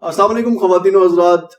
السلام علیکم خواتین و حضرات،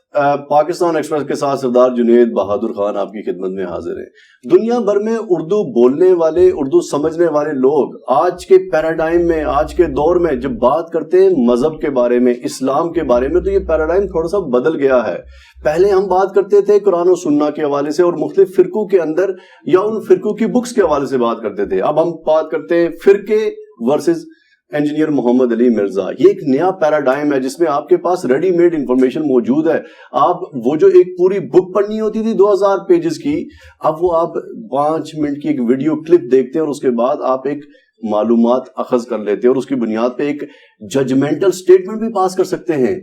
پاکستان ایکسپریس کے ساتھ سردار جنید بہادر خان آپ کی خدمت میں حاضر ہیں۔ دنیا بھر میں اردو بولنے والے، اردو سمجھنے والے لوگ آج کے پیراڈائم میں، آج کے دور میں جب بات کرتے ہیں مذہب کے بارے میں، اسلام کے بارے میں، تو یہ پیراڈائم تھوڑا سا بدل گیا ہے۔ پہلے ہم بات کرتے تھے قرآن و سنہ کے حوالے سے اور مختلف فرقوں کے اندر یا ان فرقوں کی بکس کے حوالے سے بات کرتے تھے۔ اب ہم بات کرتے ہیں فرقے ورسز انجینئر محمد علی مرزا۔ یہ ایک نیا پیراڈائم ہے جس میں آپ کے پاس ریڈی میڈ انفارمیشن موجود ہے۔ آپ وہ جو ایک پوری بک پڑھنی ہوتی تھی 2000 پیجز کی، اب وہ آپ 5 منٹ کی ایک ویڈیو کلپ دیکھتے ہیں اور اس کے بعد آپ ایک معلومات اخذ کر لیتے ہیں اور اس کی بنیاد پہ ایک ججمنٹل سٹیٹمنٹ بھی پاس کر سکتے ہیں۔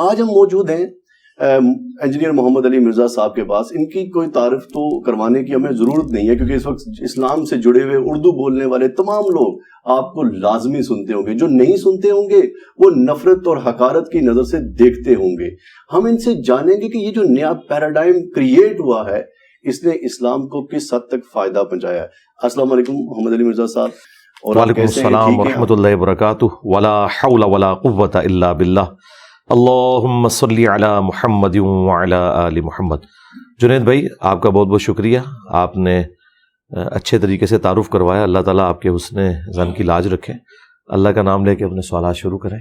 آج ہم موجود ہیں انجینئر محمد علی مرزا صاحب کے پاس۔ ان کی کوئی تعارف تو کروانے کی ہمیں ضرورت نہیں ہے کیونکہ اس وقت اسلام سے جڑے ہوئے اردو بولنے والے تمام لوگ آپ کو لازمی سنتے ہوں گے، جو نہیں سنتے ہوں گے وہ نفرت اور حقارت کی نظر سے دیکھتے ہوں گے۔ ہم ان سے جانیں گے کہ یہ جو نیا پیراڈائم کریٹ ہوا ہے اس نے اسلام کو کس حد تک فائدہ پہنچایا ہے۔ السلام علیکم محمد علی مرزا صاحب۔ اور وعلیکم السلام ورحمۃ اللہ وبرکاتہ۔ ولا حول ولا قوۃ الا باللہ، اللہم صلی علی محمد وعلی آل محمد۔ جنید بھائی، آپ کا بہت بہت شکریہ، آپ نے اچھے طریقے سے تعارف کروایا۔ اللہ تعالیٰ آپ کے حسن ظن کی لاج رکھیں۔ اللہ کا نام لے کے اپنے سوالات شروع کریں۔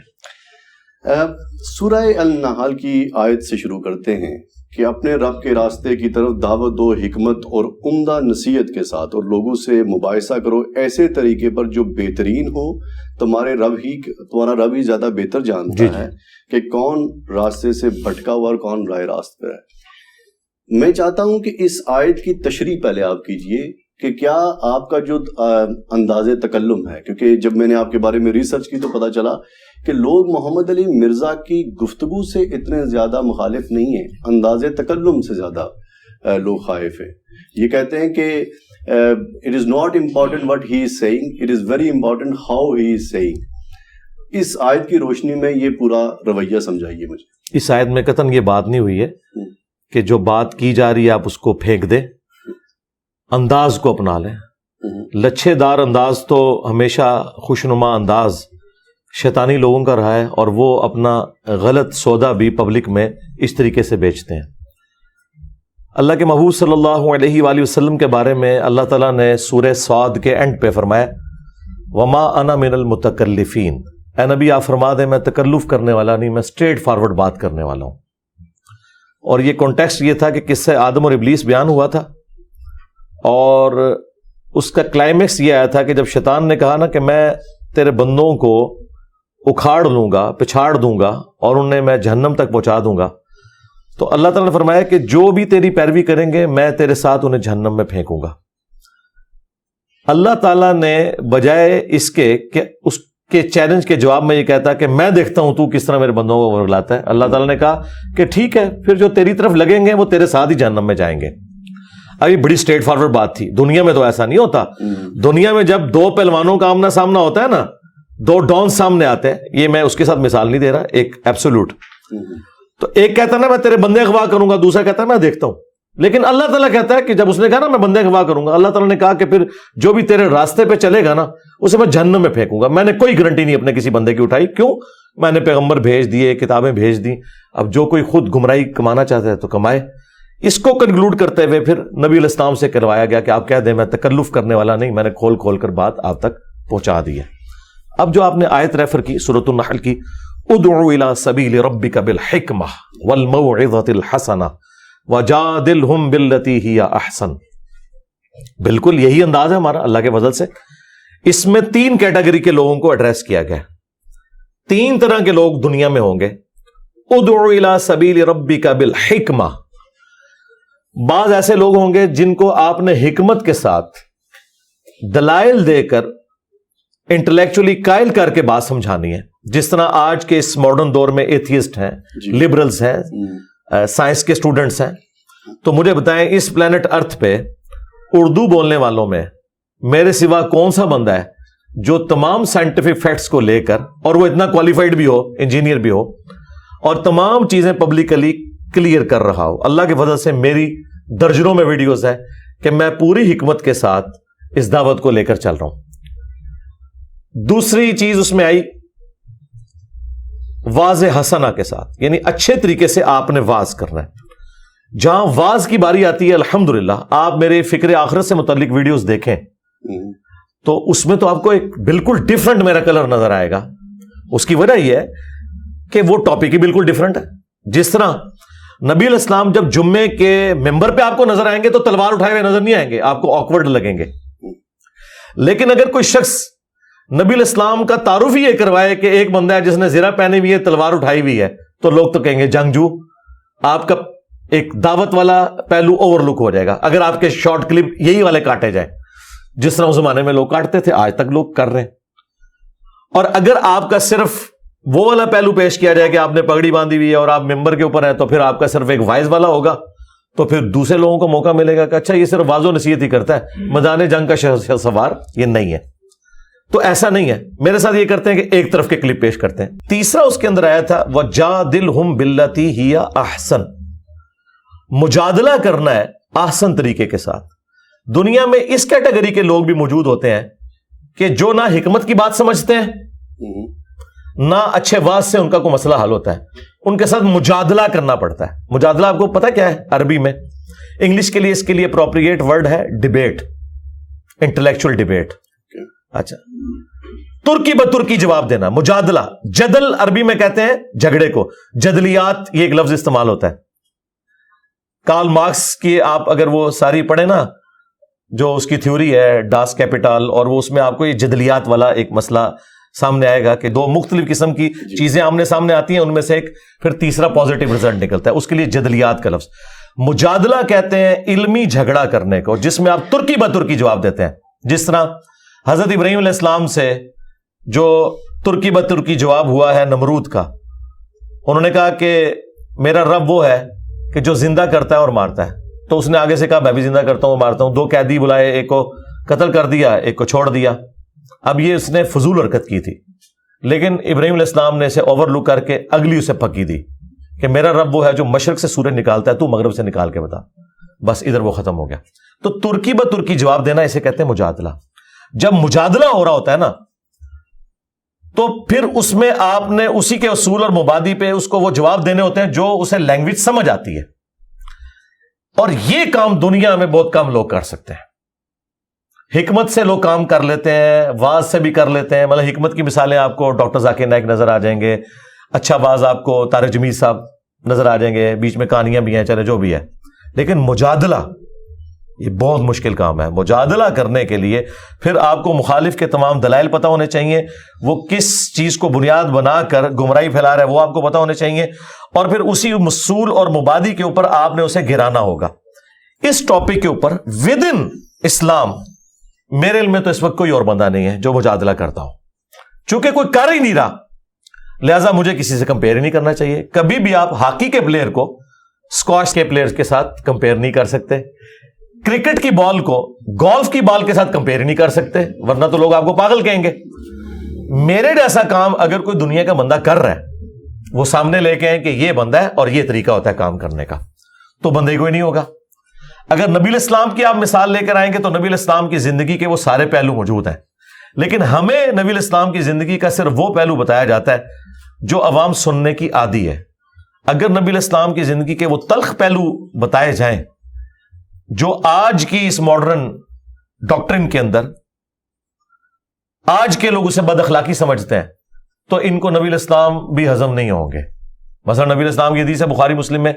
سورہ النحل کی آیت سے شروع کرتے ہیں کہ اپنے رب کے راستے کی طرف دعوت دو حکمت اور عمدہ نصیحت کے ساتھ، اور لوگوں سے مباحثہ کرو ایسے طریقے پر جو بہترین ہو۔ تمہارا رب ہی زیادہ بہتر جانتا ہے کہ کون راستے سے بھٹکا ہوا اور کون راہ راست پر ہے۔ میں چاہتا ہوں کہ اس آیت کی تشریح پہلے آپ کیجئے کہ کیا آپ کا جو انداز تکلم ہے، کیونکہ جب میں نے آپ کے بارے میں ریسرچ کی تو پتہ چلا کہ لوگ محمد علی مرزا کی گفتگو سے اتنے زیادہ مخالف نہیں ہیں، انداز تکلم سے زیادہ لوگ خائف ہیں۔ یہ کہتے ہیں کہ it is not important what he is saying, it is very important how he is saying۔ اس آیت کی روشنی میں یہ پورا رویہ سمجھائیے مجھے۔ اس آیت میں قطعاً یہ بات نہیں ہوئی ہے کہ جو بات کی جا رہی ہے آپ اس کو پھینک دیں، انداز کو اپنا لیں۔ لچھے دار انداز تو ہمیشہ خوشنما انداز شیطانی لوگوں کا رہا ہے، اور وہ اپنا غلط سودا بھی پبلک میں اس طریقے سے بیچتے ہیں۔ اللہ کے محبوب صلی اللہ علیہ وآلہ وسلم کے بارے میں اللہ تعالیٰ نے سورہ صاد کے اینڈ پہ فرمایا وما انا من المتکلفین۔ اے نبی آپ فرما دیں میں تکلف کرنے والا نہیں، میں اسٹریٹ فارورڈ بات کرنے والا ہوں۔ اور یہ کانٹیکسٹ یہ تھا کہ قصہ آدم اور ابلیس بیان ہوا تھا، اور اس کا کلائمیکس یہ آیا تھا کہ جب شیطان نے کہا نا کہ میں تیرے بندوں کو اکھاڑ لوں گا، پچھاڑ دوں گا اور انہیں میں جہنم تک پہنچا دوں گا، تو اللہ تعالیٰ نے فرمایا کہ جو بھی تیری پیروی کریں گے میں تیرے ساتھ انہیں جہنم میں پھینکوں گا۔ اللہ تعالیٰ نے بجائے اس کے کہ اس کے چیلنج کے جواب میں یہ کہتا کہ میں دیکھتا ہوں تو کس طرح میرے بندوں کو ورگلاتا ہے، اللہ تعالیٰ نے کہا کہ ٹھیک ہے، پھر جو تیری طرف لگیں گے وہ تیرے ساتھ ہی جہنم میں جائیں گے۔ ابھی بڑی اسٹریٹ فارورڈ بات تھی، دنیا میں تو ایسا نہیں ہوتا۔ دنیا میں جب دو پہلوانوں کا آمنا سامنا ہوتا ہے نا، دو ڈان سامنے آتے ہیں، یہ میں اس کے ساتھ مثال نہیں دے رہا، ایک ایبسولوٹ، تو ایک کہتا ہے نا میں تیرے بندے اغوا کروں گا، دوسرا کہتا ہے میں دیکھتا ہوں۔ لیکن اللہ تعالیٰ کہتا ہے کہ جب اس نے کہا نا میں بندے اغوا کروں گا، اللہ تعالیٰ نے کہا کہ پھر جو بھی تیرے راستے پہ چلے گا نا اسے میں جہنم میں پھینکوں گا۔ میں نے کوئی گارنٹی نہیں اپنے کسی بندے کی اٹھائی، کیوں؟ میں نے پیغمبر بھیج دیے، کتابیں بھیج دی، اب جو کوئی خود گمراہی کمانا چاہتا ہے تو کمائے۔ اس کو کنکلوڈ کرتے ہوئے پھر نبی علیہ السلام سے کروایا گیا کہ آپ کہہ دیں میں تکلف کرنے والا نہیں، میں نے کھول کھول کر بات آپ تک پہنچا دی ہے۔ اب جو آپ نے آیت ریفر کی سورۃ النحل کی، ادعو الی سبیل ربک بالحکمہ والموعظۃ الحسنہ وجادلہم باللتی ہی احسن، بالکل یہی انداز ہے ہمارا اللہ کے فضل سے۔ اس میں 3 کیٹیگری کے لوگوں کو ایڈریس کیا گیا، 3 طرح کے لوگ دنیا میں ہوں گے۔ ادعو الی سبیل ربک بالحکمہ، بعض ایسے لوگ ہوں گے جن کو آپ نے حکمت کے ساتھ دلائل دے کر انٹلیکچولی قائل کر کے بات سمجھانی ہے، جس طرح آج کے اس ماڈرن دور میں ایتھیسٹ ہیں، لبرلز ہیں، سائنس کے اسٹوڈنٹس ہیں۔ تو مجھے بتائیں اس پلانٹ ارتھ پہ اردو بولنے والوں میں میرے سوا کون سا بندہ ہے جو تمام سائنٹیفک فیکٹس کو لے کر، اور وہ اتنا کوالیفائڈ بھی ہو، انجینئر بھی ہو، اور تمام چیزیں پبلکلی کلیئر کر رہا ہو۔ اللہ کے فضل سے میری درجنوں میں ویڈیوز ہیں کہ میں پوری حکمت کے ساتھ اس دعوت کو لے کر چل رہا ہوں۔ دوسری چیز اس میں آئی واضح حسنہ کے ساتھ، یعنی اچھے طریقے سے آپ نے واز کرنا ہے۔ جہاں واز کی باری آتی ہے، الحمدللہ آپ میرے فکر آخرت سے متعلق ویڈیوز دیکھیں تو اس میں تو آپ کو ایک بالکل ڈیفرنٹ میرا کلر نظر آئے گا۔ اس کی وجہ یہ ہے کہ وہ ٹاپک ہی بالکل ڈیفرنٹ ہے۔ جس طرح نبی علیہ السلام جب جمعے کے ممبر پہ آپ کو نظر آئیں گے تو تلوار اٹھائے ہوئے نظر نہیں آئیں گے، آپ کو آکورڈ لگیں گے۔ لیکن اگر کوئی شخص نبی علیہ السلام کا تعارف ہی یہ کروائے کہ ایک بندہ ہے جس نے زرہ پہنی ہوئی ہے، تلوار اٹھائی ہوئی ہے، تو لوگ تو کہیں گے جنگجو، آپ کا ایک دعوت والا پہلو اوور لک ہو جائے گا اگر آپ کے شارٹ کلپ یہی والے کاٹے جائیں، جس طرح اس زمانے میں لوگ کاٹتے تھے، آج تک لوگ کر رہے ہیں۔ اور اگر آپ کا صرف وہ والا پہلو پیش کیا جائے کہ آپ نے پگڑی باندھی ہوئی ہے اور آپ ممبر کے اوپر ہیں، تو پھر آپ کا صرف ایک وائز والا ہوگا، تو پھر دوسرے لوگوں کو موقع ملے گا کہ اچھا یہ صرف واضح و نصیحت ہی کرتا ہے، میدان جنگ کا سوار یہ نہیں ہے۔ تو ایسا نہیں ہے، میرے ساتھ یہ کرتے ہیں کہ ایک طرف کے کلپ پیش کرتے ہیں۔ تیسرا اس کے اندر آیا تھا وَجَادِلْهُمْ بِالَّتِي هِيَ أَحْسَنُ، مجادلہ کرنا ہے احسن طریقے کے ساتھ۔ دنیا میں اس کیٹیگری کے لوگ بھی موجود ہوتے ہیں کہ جو نہ حکمت کی بات سمجھتے ہیں، نہ اچھے واز سے ان کا کوئی مسئلہ حل ہوتا ہے، ان کے ساتھ مجادلہ کرنا پڑتا ہے۔ مجادلہ آپ کو پتا کیا ہے عربی میں؟ انگلش کے لیے اس کے لیے اپروپریٹ ورڈ ہے ڈیبیٹ، انٹلیکچوئل ڈیبیٹ۔ اچھا، ترکی بترکی جواب دینا، مجادلہ۔ جدل عربی میں کہتے ہیں جھگڑے کو، جدلیات یہ ایک لفظ استعمال ہوتا ہے۔ کارل مارکس کی آپ اگر وہ ساری پڑھیں نا، جو اس کی تھیوری ہے ڈاس کیپیٹال، اور وہ اس میں آپ کو یہ جدلیات والا ایک مسئلہ سامنے آئے گا کہ دو مختلف قسم کی چیزیں آمنے سامنے آتی ہیں، ان میں سے ایک پھر تیسرا پازیٹیو رزلٹ نکلتا ہے، اس کے لیے جدلیات کا لفظ۔ مجادلہ کہتے ہیں علمی جھگڑا کرنے کو، جس میں آپ ترکی بترکی جواب دیتے ہیں۔ جس طرح حضرت ابراہیم علیہ السلام سے جو ترکی بترکی جواب ہوا ہے نمرود کا، انہوں نے کہا کہ میرا رب وہ ہے کہ جو زندہ کرتا ہے اور مارتا ہے، تو اس نے آگے سے کہا میں بھی زندہ کرتا ہوں مارتا ہوں۔ دو قیدی بلائے، ایک کو قتل کر دیا، ایک کو چھوڑ دیا۔ اب یہ اس نے فضول حرکت کی تھی، لیکن ابراہیم علیہ السلام نے اسے اوور لک کر کے اگلی اسے پکی دی کہ میرا رب وہ ہے جو مشرق سے سورج نکالتا ہے، تو مغرب سے نکال کے بتا۔ بس ادھر وہ ختم ہو گیا۔ تو ترکی بترکی جواب دینا اسے کہتے ہیں مجادلہ۔ جب مجادلہ ہو رہا ہوتا ہے نا، تو پھر اس میں آپ نے اسی کے اصول اور مبادی پہ اس کو وہ جواب دینے ہوتے ہیں جو اسے لینگویج سمجھ آتی ہے، اور یہ کام دنیا میں بہت کم لوگ کر سکتے ہیں۔ حکمت سے لوگ کام کر لیتے ہیں، واز سے بھی کر لیتے ہیں۔ مطلب حکمت کی مثالیں آپ کو ڈاکٹر ذاکر نائک نظر آ جائیں گے، اچھا واز آپ کو طارق جمیل صاحب نظر آ جائیں گے، بیچ میں کہانیاں بھی ہیں، چلے جو بھی ہے۔ لیکن مجادلہ یہ بہت مشکل کام ہے۔ مجادلہ کرنے کے لیے پھر آپ کو مخالف کے تمام دلائل پتہ ہونے چاہیے، وہ کس چیز کو بنیاد بنا کر گمراہی پھیلا رہا ہے وہ آپ کو پتہ ہونے چاہیے، اور پھر اسی اصول اور مبادی کے اوپر آپ نے اسے گرانا ہوگا۔ اس ٹاپک کے اوپر ود ان اسلام میرے علم میں تو اس وقت کوئی اور بندہ نہیں ہے جو مجادلہ کرتا ہو، چونکہ کوئی کر ہی نہیں رہا، لہذا مجھے کسی سے کمپیئر ہی نہیں کرنا چاہیے۔ کبھی بھی آپ ہاکی کے پلیئر کو اسکواش کے پلیئر کے ساتھ کمپیئر نہیں کر سکتے، کرکٹ کی بال کو گولف کی بال کے ساتھ کمپیئر نہیں کر سکتے، ورنہ تو لوگ آپ کو پاگل کہیں گے۔ میرے جیسا کام اگر کوئی دنیا کا بندہ کر رہا ہے، وہ سامنے لے کے آئیں کہ یہ بندہ ہے اور یہ طریقہ ہوتا ہے کام کرنے کا، تو بندے کوئی نہیں ہوگا۔ اگر نبی علیہ السلام کی آپ مثال لے کر آئیں گے تو نبی علیہ السلام کی زندگی کے وہ سارے پہلو موجود ہیں، لیکن ہمیں نبی علیہ السلام کی زندگی کا صرف وہ پہلو بتایا جاتا ہے جو عوام سننے کی عادی ہے۔ اگر نبی علیہ السلام کی زندگی کے وہ تلخ پہلو بتائے جائیں جو آج کی اس ماڈرن ڈاکٹرن کے اندر آج کے لوگ اسے بد اخلاقی سمجھتے ہیں، تو ان کو نبی علیہ السلام بھی ہضم نہیں ہوں گے۔ مثلا نبی علیہ السلام کی حدیث ہے بخاری مسلم میں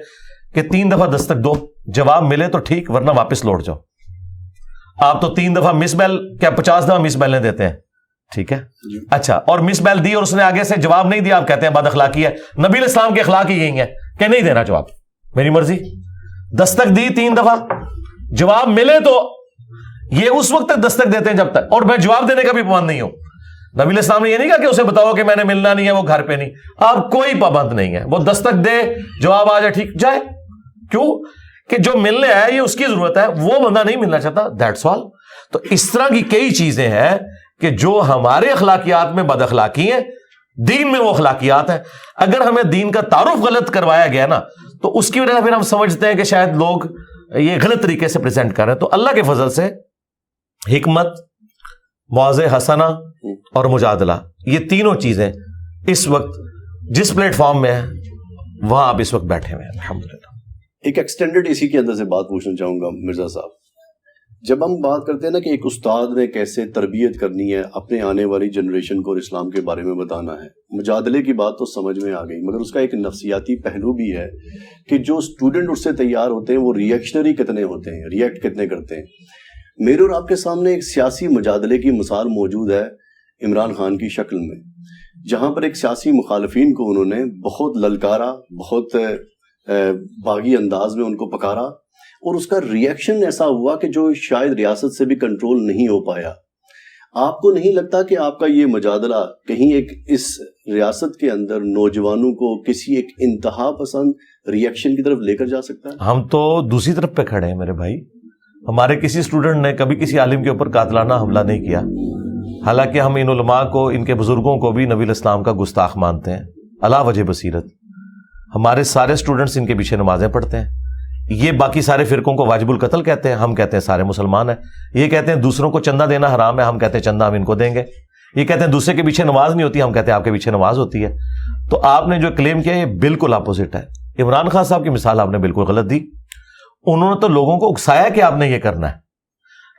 کہ 3 دفعہ دستک دو، جواب ملے تو ٹھیک ورنہ واپس لوٹ جاؤ۔ آپ تو 3 دفعہ مس بیل، کیا 50 دفعہ مس بیلیں دیتے ہیں؟ ٹھیک ہے، اچھا، اور مس بیل دی اور اس نے آگے سے جواب نہیں دیا، آپ کہتے ہیں بد اخلاقی ہے۔ نبی علیہ السلام کے اخلاق ہی یہی ہیں کہ نہیں دینا جواب، میری مرضی۔ دستک دی 3 دفعہ، جواب ملے تو یہ اس وقت تک دستک دیتے ہیں جب تک، اور میں جواب دینے کا بھی پابند نہیں ہوں۔ نبی علیہ السلام نے یہ نہیں کہا کہ اسے بتاؤ کہ میں نے ملنا نہیں ہے، وہ گھر پہ نہیں، آپ کوئی پابند نہیں ہے، وہ دستک دے، جواب آ جائے ٹھیک جائے۔ کیوں کہ جو ملنے آیا یہ اس کی ضرورت ہے، وہ بندہ نہیں ملنا چاہتا، دیٹس آل۔ تو اس طرح کی کئی چیزیں ہیں کہ جو ہمارے اخلاقیات میں بد اخلاقی ہیں، دین میں وہ اخلاقیات ہیں۔ اگر ہمیں دین کا تعارف غلط کروایا گیا نا، تو اس کی وجہ سے پھر ہم سمجھتے ہیں کہ شاید لوگ یہ غلط طریقے سے پریزنٹ کر رہے ہیں۔ تو اللہ کے فضل سے حکمت، موعظہ حسنہ اور مجادلہ، یہ تینوں چیزیں اس وقت جس پلیٹ فارم میں ہے وہاں آپ اس وقت بیٹھے ہوئے ہیں الحمدللہ. ایک ایکسٹینڈڈ اسی کے اندر سے بات پوچھنا چاہوں گا مرزا صاحب. جب ہم بات کرتے ہیں نا کہ ایک استاد نے کیسے تربیت کرنی ہے اپنے آنے والی جنریشن کو اور اسلام کے بارے میں بتانا ہے, مجادلے کی بات تو سمجھ میں آ گئی, مگر اس کا ایک نفسیاتی پہلو بھی ہے کہ جو اسٹوڈنٹ اس سے تیار ہوتے ہیں وہ ریئیکشنری کتنے ہوتے ہیں, ریئیکٹ کتنے کرتے ہیں. میرے اور آپ کے سامنے ایک سیاسی مجادلے کی مثال موجود ہے عمران خان کی شکل میں, جہاں پر ایک سیاسی مخالفین کو انہوں نے بہت للکارا, بہت باغی انداز میں ان کو پکارا, اور اس کا ریئیکشن ایسا ہوا کہ جو شاید ریاست سے بھی کنٹرول نہیں ہو پایا. آپ کو نہیں لگتا کہ آپ کا یہ مجادلہ کہیں ایک اس ریاست کے اندر نوجوانوں کو کسی ایک انتہا پسند ریئیکشن کی طرف لے کر جا سکتا ہے؟ ہم تو دوسری طرف پہ کھڑے ہیں میرے بھائی. ہمارے کسی اسٹوڈنٹ نے کبھی کسی عالم کے اوپر قاتلانہ حملہ نہیں کیا, حالانکہ ہم ان علماء کو, ان کے بزرگوں کو بھی نبی الاسلام کا گستاخ مانتے ہیں علی وجہ بصیرت. ہمارے سارے اسٹوڈنٹس ان کے پیچھے نمازیں پڑھتے ہیں. یہ باقی سارے فرقوں کو واجب القتل کہتے ہیں, ہم کہتے ہیں سارے مسلمان ہیں. یہ کہتے ہیں دوسروں کو چندہ دینا حرام ہے, ہم کہتے ہیں چندہ ہم ان کو دیں گے. یہ کہتے ہیں دوسرے کے پیچھے نماز نہیں ہوتی, ہم کہتے ہیں آپ کے پیچھے نماز ہوتی ہے. تو آپ نے جو کلیم کیا یہ بالکل اپوزٹ ہے. عمران خان صاحب کی مثال آپ نے بالکل غلط دی. انہوں نے تو لوگوں کو اکسایا کہ آپ نے یہ کرنا ہے.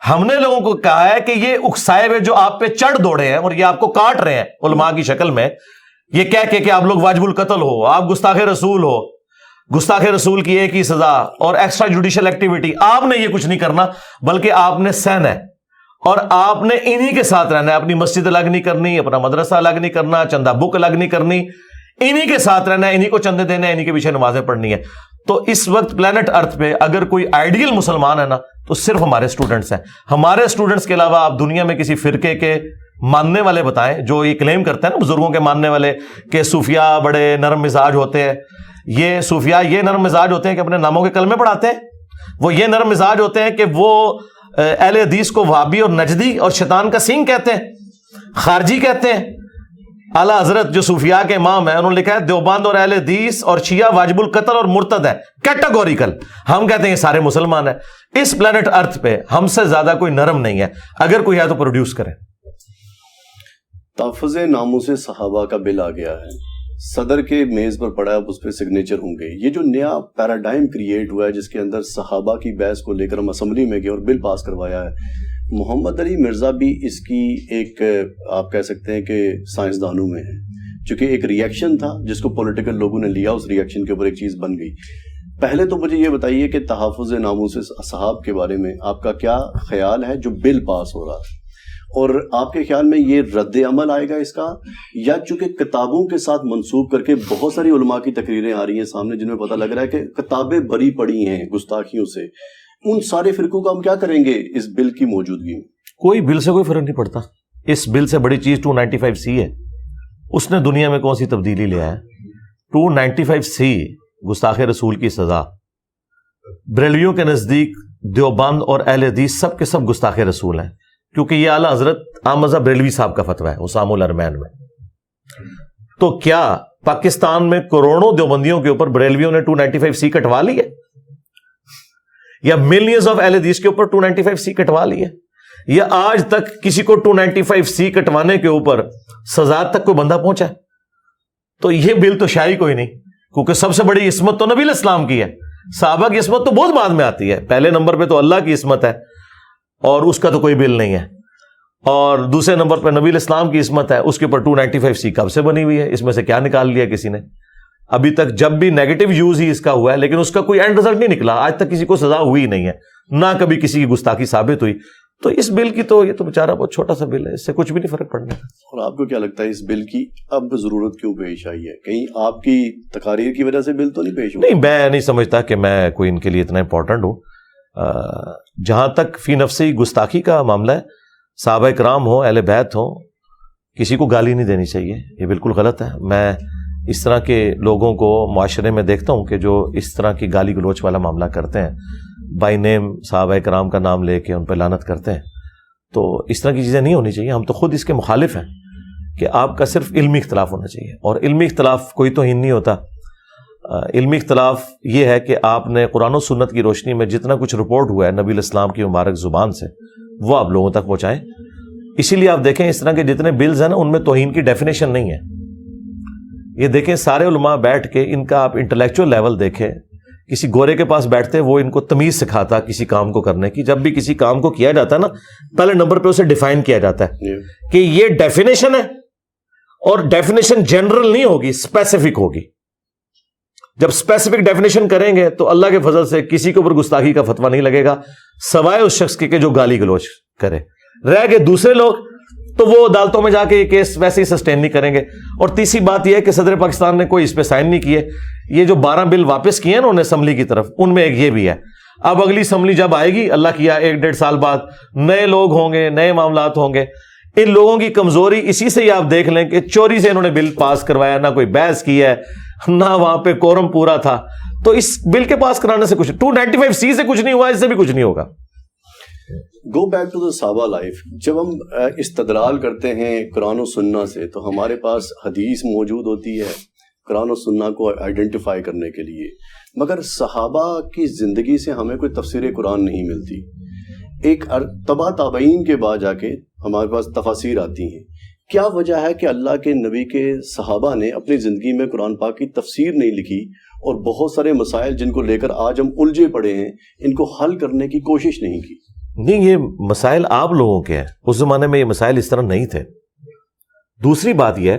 ہم نے لوگوں کو کہا ہے کہ یہ اکسائے ہوئے جو آپ پہ چڑھ دوڑے ہیں اور یہ آپ کو کاٹ رہے ہیں علماء کی شکل میں, یہ کہہ کے کہ آپ لوگ واجب القتل ہو, آپ گستاخ رسول ہو, گستاخ رسول کی ایک ہی سزا اور ایکسٹرا جوڈیشل ایکٹیویٹی, آپ نے یہ کچھ نہیں کرنا بلکہ آپ نے سہنا ہے اور آپ نے انہی کے ساتھ رہنا ہے. اپنی مسجد الگ نہیں کرنی, اپنا مدرسہ الگ نہیں کرنا, چندہ بک الگ نہیں کرنی, انہی کے ساتھ رہنا ہے, انہی کو چندے دینے ہیں, انہی کے پیچھے نمازیں پڑھنی ہے. تو اس وقت پلانٹ ارتھ پہ اگر کوئی آئیڈیل مسلمان ہے نا تو صرف ہمارے اسٹوڈنٹس ہیں. ہمارے اسٹوڈنٹس کے علاوہ آپ دنیا میں کسی فرقے کے ماننے والے بتائیں جو یہ کلیم کرتے ہیں نا بزرگوں کے ماننے والے کہ صوفیاء بڑے نرم مزاج ہوتے ہیں. یہ صوفیاء یہ نرم مزاج ہوتے ہیں کہ اپنے ناموں کے کلمے پڑھاتے ہیں. وہ یہ نرم مزاج ہوتے ہیں کہ وہ اہل حدیث کو وہابی اور نجدی اور شیطان کا سینگ کہتے ہیں, خارجی کہتے ہیں. اعلیٰ حضرت جو صوفیاء کے امام ہیں انہوں نے لکھا ہے دیوبند اور اہل حدیث اور شیعہ واجب القتل اور مرتد ہے, کیٹاگوریکل. ہم کہتے ہیں یہ سارے مسلمان ہیں. اس پلانٹ ارتھ پہ ہم سے زیادہ کوئی نرم نہیں ہے, اگر کوئی ہے تو پروڈیوس کریں. تحفظ ناموس صحابہ کا بل آ گیا ہے, صدر کے میز پر پڑا ہے, اب اس پہ سگنیچر ہوں گے. یہ جو نیا پیراڈائم کریٹ ہوا ہے جس کے اندر صحابہ کی بحث کو لے کر ہم اسمبلی میں گئے اور بل پاس کروایا ہے, محمد علی مرزا بھی اس کی ایک آپ کہہ سکتے ہیں کہ سائنسدانوں میں ہے, چونکہ ایک ریئیکشن تھا جس کو پولیٹیکل لوگوں نے لیا, اس ریئیکشن کے اوپر ایک چیز بن گئی. پہلے تو مجھے یہ بتائیے کہ تحفظ ناموس صحاب کے بارے میں آپ کا کیا خیال ہے جو بل پاس ہو رہا ہے, اور آپ کے خیال میں یہ رد عمل آئے گا اس کا, یا چونکہ کتابوں کے ساتھ منسوب کر کے بہت ساری علماء کی تقریریں آ رہی ہیں سامنے جن میں پتہ لگ رہا ہے کہ کتابیں بری پڑی ہیں گستاخیوں سے, ان سارے فرقوں کا ہم کیا کریں گے اس بل کی موجودگی میں؟ کوئی بل سے کوئی فرق نہیں پڑتا. اس بل سے بڑی چیز 295C ہے, اس نے دنیا میں کون سی تبدیلی لیا ہے. 295C گستاخ رسول کی سزا. بریلویوں کے نزدیک دیوبند اور اہل حدیث سب کے سب گستاخ رسول ہیں, کیونکہ یہ اعلیٰ حضرت احمد بریلوی صاحب کا فتویٰ ہے اسام الارمین میں. تو کیا پاکستان میں کروڑوں دیوبندیوں کے اوپر بریلویوں نے 295C کٹوا لی ہے, یا ملینز آف اہل حدیث کے اوپر 295C کٹوا لی ہے, یا آج تک کسی کو 295C کٹوانے کے اوپر سزا تک کوئی بندہ پہنچا ہے؟ تو یہ بل تو شاید کوئی نہیں, کیونکہ سب سے بڑی عصمت تو نبی الاسلام کی ہے. صحابہ کی عصمت تو بہت بعد میں آتی ہے, پہلے نمبر پہ تو اللہ کی عصمت ہے اور اس کا تو کوئی بل نہیں ہے, اور دوسرے نمبر پہ نبی الاسلام کی عصمت ہے, اس کے اوپر 295C کب سے بنی ہوئی ہے, اس میں سے کیا نکال لیا کسی نے؟ ابھی تک جب بھی نیگیٹو یوز ہی اس کا ہوا ہے, لیکن اس کا کوئی اینڈ رزلٹ نہیں نکلا, آج تک کسی کو سزا ہوئی نہیں ہے, نہ کبھی کسی کی گستاخی ثابت ہوئی. تو اس بل کی تو یہ تو بیچارہ بہت چھوٹا سا بل ہے, اس سے کچھ بھی نہیں فرق پڑنے کا. اور آپ کو کیا لگتا ہے اس بل کی اب ضرورت کیوں پیش آئی ہے؟ کہیں آپ کی تقاریر کی وجہ سے بل تو نہیں پیش ہوا؟ نہیں, میں نہیں سمجھتا کہ میں کوئی ان کے لیے اتنا امپورٹنٹ ہوں. جہاں تک فی نفسی گستاخی کا معاملہ ہے, صحابہ کرام ہوں, اہل بیت ہوں, کسی کو گالی نہیں دینی چاہیے, یہ بالکل غلط ہے. میں اس طرح کے لوگوں کو معاشرے میں دیکھتا ہوں کہ جو اس طرح کی گالی گلوچ والا معاملہ کرتے ہیں, بائی نیم صحابہ کرام کا نام لے کے ان پہ لعنت کرتے ہیں, تو اس طرح کی چیزیں نہیں ہونی چاہیے. ہم تو خود اس کے مخالف ہیں کہ آپ کا صرف علمی اختلاف ہونا چاہیے, اور علمی اختلاف کوئی توہین نہیں ہوتا. علمی اختلاف یہ ہے کہ آپ نے قرآن و سنت کی روشنی میں جتنا کچھ رپورٹ ہوا ہے نبی الاسلام کی مبارک زبان سے وہ آپ لوگوں تک پہنچائیں. اسی لیے آپ دیکھیں اس طرح کے جتنے بلز ہیں نا ان میں توہین کی ڈیفینیشن نہیں ہے. یہ دیکھیں سارے علماء بیٹھ کے ان کا آپ انٹلیکچوئل لیول دیکھیں, کسی گورے کے پاس بیٹھتے وہ ان کو تمیز سکھاتا کسی کام کو کرنے کی. جب بھی کسی کام کو کیا جاتا ہے نا, پہلے نمبر پہ اسے ڈیفائن کیا جاتا ہے کہ یہ ڈیفینیشن ہے, اور ڈیفینیشن جنرل نہیں ہوگی, اسپیسیفک ہوگی. جب اسپیسیفک ڈیفینیشن کریں گے تو اللہ کے فضل سے کسی کے اوپر گستاخی کا فتویٰ نہیں لگے گا سوائے اس شخص کے جو گالی گلوچ کرے. رہ گئے دوسرے لوگ تو وہ عدالتوں میں جا کے یہ کیس ویسے ہی سسٹین نہیں کریں گے. اور تیسری بات یہ ہے کہ صدر پاکستان نے کوئی اس پہ سائن نہیں کیے. یہ جو 12 بل واپس کیے نا انہوں نے اسمبلی کی طرف, ان میں ایک یہ بھی ہے. اب اگلی اسمبلی جب آئے گی اللہ کیا 1-1.5 سال بعد نئے لوگ ہوں گے, نئے معاملات ہوں گے. ان لوگوں کی کمزوری اسی سے ہی آپ دیکھ لیں کہ چوری سے انہوں نے بل پاس کروایا, نہ کوئی بحث کی ہے, نہ وہاں پہ کورم پورا تھا. تو اس بل کے پاس کرانے سے کچھ 295C سے کچھ نہیں ہوا, اس سے بھی کچھ نہیں ہوگا. گو بیک ٹو دا صحابہ لائف. جب ہم استدلال کرتے ہیں قرآن و سنہ سے تو ہمارے پاس حدیث موجود ہوتی ہے قرآن و سنہ کو آئیڈینٹیفائی کرنے کے لیے, مگر صحابہ کی زندگی سے ہمیں کوئی تفسیر قرآن نہیں ملتی. ایک تبع تابعین کے بعد جا کے ہمارے پاس تفاسیر آتی ہیں. کیا وجہ ہے کہ اللہ کے نبی کے صحابہ نے اپنی زندگی میں قرآن پاک کی تفسیر نہیں لکھی, اور بہت سارے مسائل جن کو لے کر آج ہم الجھے پڑے ہیں ان کو حل کرنے کی کوشش نہیں کی؟ نہیں, یہ مسائل آپ لوگوں کے ہیں, اس زمانے میں یہ مسائل اس طرح نہیں تھے. دوسری بات یہ ہے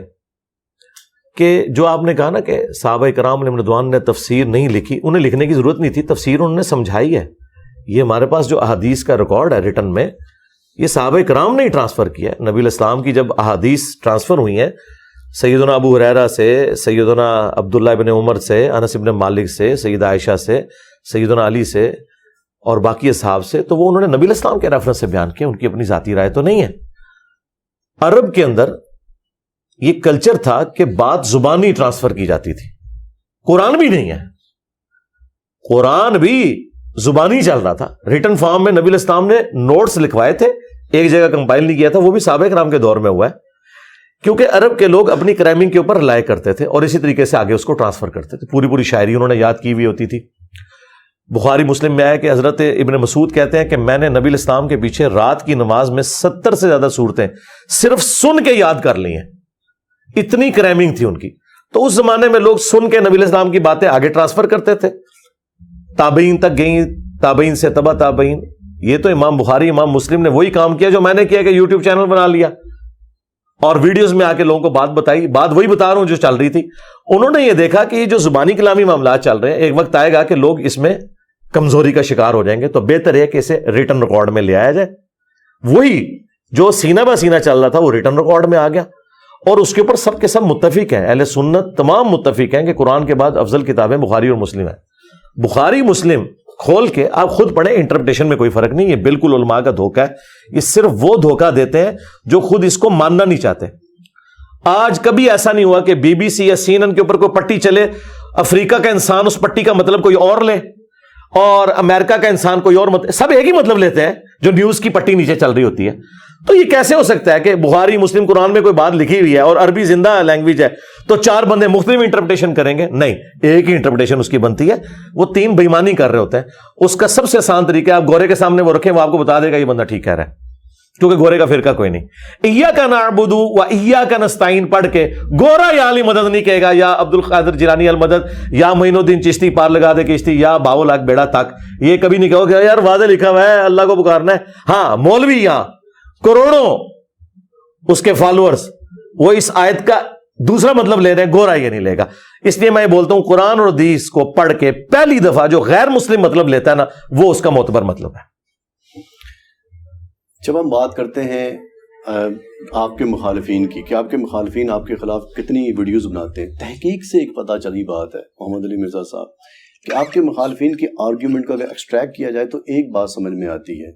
کہ جو آپ نے کہا نا کہ صحابہ کرام علیہم رضوان نے تفسیر نہیں لکھی, انہیں لکھنے کی ضرورت نہیں تھی, تفسیر انہوں نے سمجھائی ہے. یہ ہمارے پاس جو احادیث کا ریکارڈ ہے ریٹن میں, یہ صحابہ کرام نے ہی ٹرانسفر کیا ہے. نبی الاسلام کی جب احادیث ٹرانسفر ہوئی ہیں سیدنا ابو ہریرہ سے, سیدنا عبداللہ ابن عمر سے, انس ابن مالک سے, سیدہ عائشہ سے, سیدنا علی سے اور باقی اصحاب سے, تو وہ انہوں نے نبی الاسلام کے ریفرنس سے بیان کیا, ان کی اپنی ذاتی رائے تو نہیں ہے. عرب کے اندر یہ کلچر تھا کہ بات زبانی ٹرانسفر کی جاتی تھی. قرآن بھی نہیں ہے, قرآن بھی زبانی چل رہا تھا. ریٹن فارم میں نبی الاسلام نے نوٹس لکھوائے تھے, ایک جگہ کمپائل نہیں کیا تھا, وہ بھی صحابہ کرام کے دور میں ہوا ہے, کیونکہ عرب کے لوگ اپنی کرائمنگ کے اوپر رلائے کرتے تھے اور اسی طریقے سے آگے اس کو ٹرانسفر کرتے تھے. پوری شاعری انہوں نے یاد کی ہوئی ہوتی تھی. بخاری مسلم میں آیا کہ حضرت ابن مسعود کہتے ہیں کہ میں نے نبی الاسلام کے پیچھے رات کی نماز میں 70 سے زیادہ صورتیں صرف سن کے یاد کر لی ہیں, اتنی کرائمنگ تھی ان کی. تو اس زمانے میں لوگ سن کے نبی الاسلام کی باتیں آگے ٹرانسفر کرتے تھے, تابعین تک گئیں, تابعین سے تبع تابعین. یہ تو امام بخاری امام مسلم نے وہی کام کیا جو میں نے کیا کہ یوٹیوب چینل بنا لیا اور ویڈیوز میں آ کے لوگوں کو بات بتائی. بات وہی بتا رہا ہوں جو چل رہی تھی. انہوں نے یہ دیکھا کہ یہ جو زبانی کلامی معاملات چل رہے ہیں, ایک وقت آئے گا کہ لوگ اس میں کمزوری کا شکار ہو جائیں گے, تو بہتر ہے کہ اسے ریٹن ریکارڈ میں لے آیا جائے. وہی جو سینہ بہ سینہ چل رہا تھا وہ ریٹن ریکارڈ میں آ گیا, اور اس کے اوپر سب کے سب متفق ہیں. اہل سنت تمام متفق ہیں کہ قرآن کے بعد افضل کتابیں بخاری اور مسلم ہیں. بخاری مسلم کھول کے آپ خود پڑھیں, انٹرپریٹیشن میں کوئی فرق نہیں. یہ بالکل علماء کا دھوکہ ہے. یہ صرف وہ دھوکہ دیتے ہیں جو خود اس کو ماننا نہیں چاہتے. آج کبھی ایسا نہیں ہوا کہ BBC یا CNN کے اوپر کوئی پٹی چلے, افریقہ کا انسان اس پٹی کا مطلب کوئی اور لے اور امریکہ کا انسان کوئی اور مطلب, سب ایک ہی مطلب لیتے ہیں جو نیوز کی پٹی نیچے چل رہی ہوتی ہے. تو یہ کیسے ہو سکتا ہے کہ بخاری مسلم قرآن میں کوئی بات لکھی ہوئی ہے اور عربی زندہ لینگویج ہے تو 4 بندے مختلف انٹرپریٹیشن کریں گے؟ نہیں, ایک ہی انٹرپریٹیشن اس کی بنتی ہے. وہ 3 بےایمانی کر رہے ہوتے ہیں. اس کا سب سے آسان طریقہ آپ گورے کے سامنے وہ رکھیں, وہ آپ کو بتا دے گا یہ بندہ ٹھیک کہہ رہا ہے, کیونکہ گورے کا فرقہ کوئی نہیں. ایاک نعبد و ایاک نستعین پڑھ کے گورا یا علی مدد نہیں کہے گا, یا عبد القادر جیلانی المدد, یا معین الدین چشتی پار لگا دے کشتی, یا باو لاکھ بیڑا تک. یہ کبھی نہیں کہو کہ یار واضح لکھا ہوا ہے اللہ کو پکارنا ہے. ہاں, مولوی یہاں کروڑوں اس کے فالوورز وہ اس آیت کا دوسرا مطلب لے رہے ہیں, گورا یہ نہیں لے گا. اس لیے میں یہ بولتا ہوں قرآن اور حدیث کو پڑھ کے پہلی دفعہ جو غیر مسلم مطلب لیتا ہے نا, وہ اس کا معتبر مطلب ہے. جب ہم بات کرتے ہیں آپ کے مخالفین کی, کہ آپ کے مخالفین آپ کے خلاف کتنی ویڈیوز بناتے ہیں, تحقیق سے ایک پتہ چلی بات ہے محمد علی مرزا صاحب, کہ آپ کے مخالفین کی آرگیومنٹ کو اگر ایکسٹریکٹ کیا جائے تو ایک بات سمجھ میں آتی ہے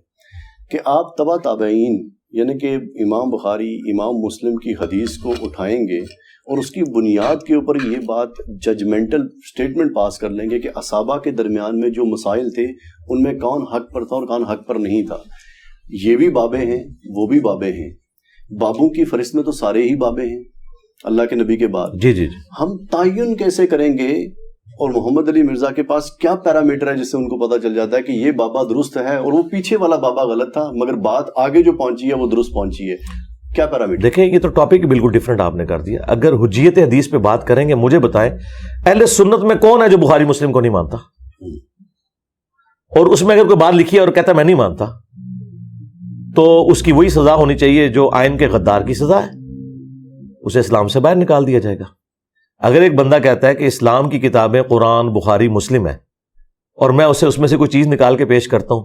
کہ آپ تبع تابعین یعنی کہ امام بخاری امام مسلم کی حدیث کو اٹھائیں گے اور اس کی بنیاد کے اوپر یہ بات ججمنٹل سٹیٹمنٹ پاس کر لیں گے کہ اصحابہ کے درمیان میں جو مسائل تھے ان میں کون حق پر تھا اور کون حق پر نہیں تھا. یہ بھی بابے ہیں وہ بھی بابے ہیں, بابوں کی فہرست میں تو سارے ہی بابے ہیں اللہ کے نبی کے بعد. جی. ہم تعین کیسے کریں گے, اور محمد علی مرزا کے پاس کیا پیرامیٹر ہے جس سے ان کو پتہ چل جاتا ہے کہ یہ بابا درست ہے اور وہ پیچھے والا بابا غلط تھا, مگر بات آگے جو پہنچی ہے وہ درست پہنچی ہے؟ کیا پیرامیٹر؟ دیکھیں یہ تو ٹاپک بالکل ڈفرنٹ آپ نے کر دیا. اگر حجیت حدیث پہ بات کریں گے, مجھے بتائیں اہل سنت میں کون ہے جو بخاری مسلم کو نہیں مانتا؟ اور اس میں اگر کوئی بات لکھی ہے اور کہتا ہے میں نہیں مانتا, تو اس کی وہی سزا ہونی چاہیے جو آئین کے غدار کی سزا ہے, اسے اسلام سے باہر نکال دیا جائے گا. اگر ایک بندہ کہتا ہے کہ اسلام کی کتابیں قرآن بخاری مسلم ہے اور میں اسے اس میں سے کوئی چیز نکال کے پیش کرتا ہوں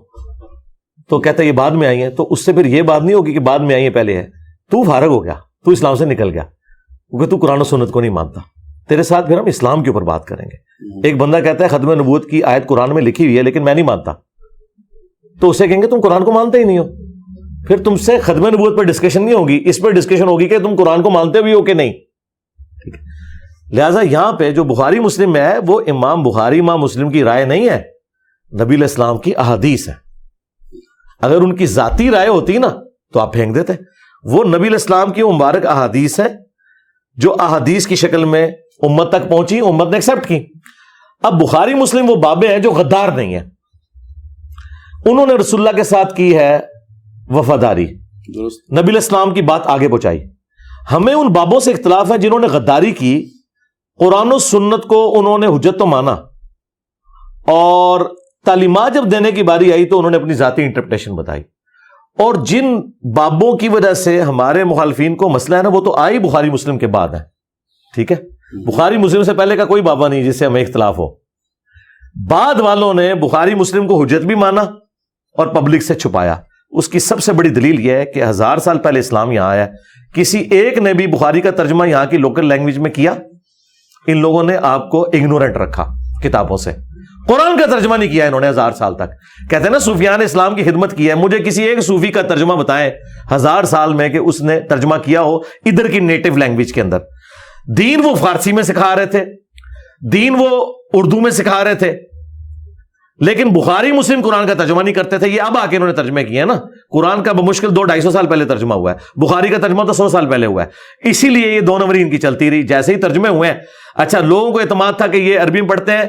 تو کہتا ہے یہ بعد میں آئی ہے, تو اس سے پھر یہ بات نہیں ہوگی کہ بعد میں آئی ہے پہلے ہے. تو فارغ ہو گیا, تو اسلام سے نکل گیا, کیونکہ تو قرآن و سنت کو نہیں مانتا. تیرے ساتھ پھر ہم اسلام کے اوپر بات کریں گے. ایک بندہ کہتا ہے ختم نبوت کی آیت قرآن میں لکھی ہوئی ہے لیکن میں نہیں مانتا, تو اسے کہیں گے تم قرآن کو مانتے ہی نہیں ہو. پھر تم سے ختم نبوت پر ڈسکشن نہیں ہوگی, اس پر ڈسکشن ہوگی کہ تم قرآن کو مانتے بھی ہو کہ نہیں. لہٰذا یہاں پہ جو بخاری مسلم میں ہے وہ امام بخاری امام مسلم کی رائے نہیں ہے, نبی علیہ السلام کی احادیث ہے. اگر ان کی ذاتی رائے ہوتی نا تو آپ پھینک دیتے. وہ نبی علیہ السلام کی مبارک احادیث ہے جو احادیث کی شکل میں امت تک پہنچی, امت نے ایکسپٹ کی. اب بخاری مسلم وہ بابیں ہیں جو غدار نہیں ہیں, انہوں نے رسول اللہ کے ساتھ کی ہے وفاداری, نبی علیہ السلام کی بات آگے پہنچائی. ہمیں ان بابوں سے اختلاف ہے جنہوں نے غداری کی, قرآن و سنت کو انہوں نے حجت تو مانا اور تعلیمات جب دینے کی باری آئی تو انہوں نے اپنی ذاتی انٹرپریٹیشن بتائی. اور جن بابوں کی وجہ سے ہمارے مخالفین کو مسئلہ ہے نا, وہ تو آئی بخاری مسلم کے بعد ہے. ٹھیک ہے, بخاری مسلم سے پہلے کا کوئی بابا نہیں جس سے ہمیں اختلاف ہو. بعد والوں نے بخاری مسلم کو حجت بھی مانا اور پبلک سے چھپایا. اس کی سب سے بڑی دلیل یہ ہے کہ 1000 سال پہلے اسلام یہاں آیا, کسی ایک نے بھی بخاری کا ترجمہ یہاں کی لوکل لینگویج میں کیا؟ ان لوگوں نے آپ کو اگنورنٹ رکھا کتابوں سے, قرآن کا ترجمہ نہیں کیا انہوں نے 1000 سال تک. کہتے ہیں نا صوفیان اسلام کی خدمت کی ہے, مجھے کسی ایک صوفی کا ترجمہ بتائیں 1000 سال میں کہ اس نے ترجمہ کیا ہو ادھر کی نیٹو لینگویج کے اندر. دین وہ فارسی میں سکھا رہے تھے, دین وہ اردو میں سکھا رہے تھے, لیکن بخاری مسلم قرآن کا ترجمہ نہیں کرتے تھے. یہ اب آ کے انہوں نے ترجمے کیے ہیں نا. قرآن کا بمشکل 200-250 سال پہلے ترجمہ ہوا ہے, بخاری کا ترجمہ تو 100 سال پہلے ہوا ہے. اسی لیے یہ 2 نمبری ان کی چلتی رہی. جیسے ہی ترجمے ہوئے ہیں, اچھا لوگوں کو اعتماد تھا کہ یہ عربی میں پڑھتے ہیں.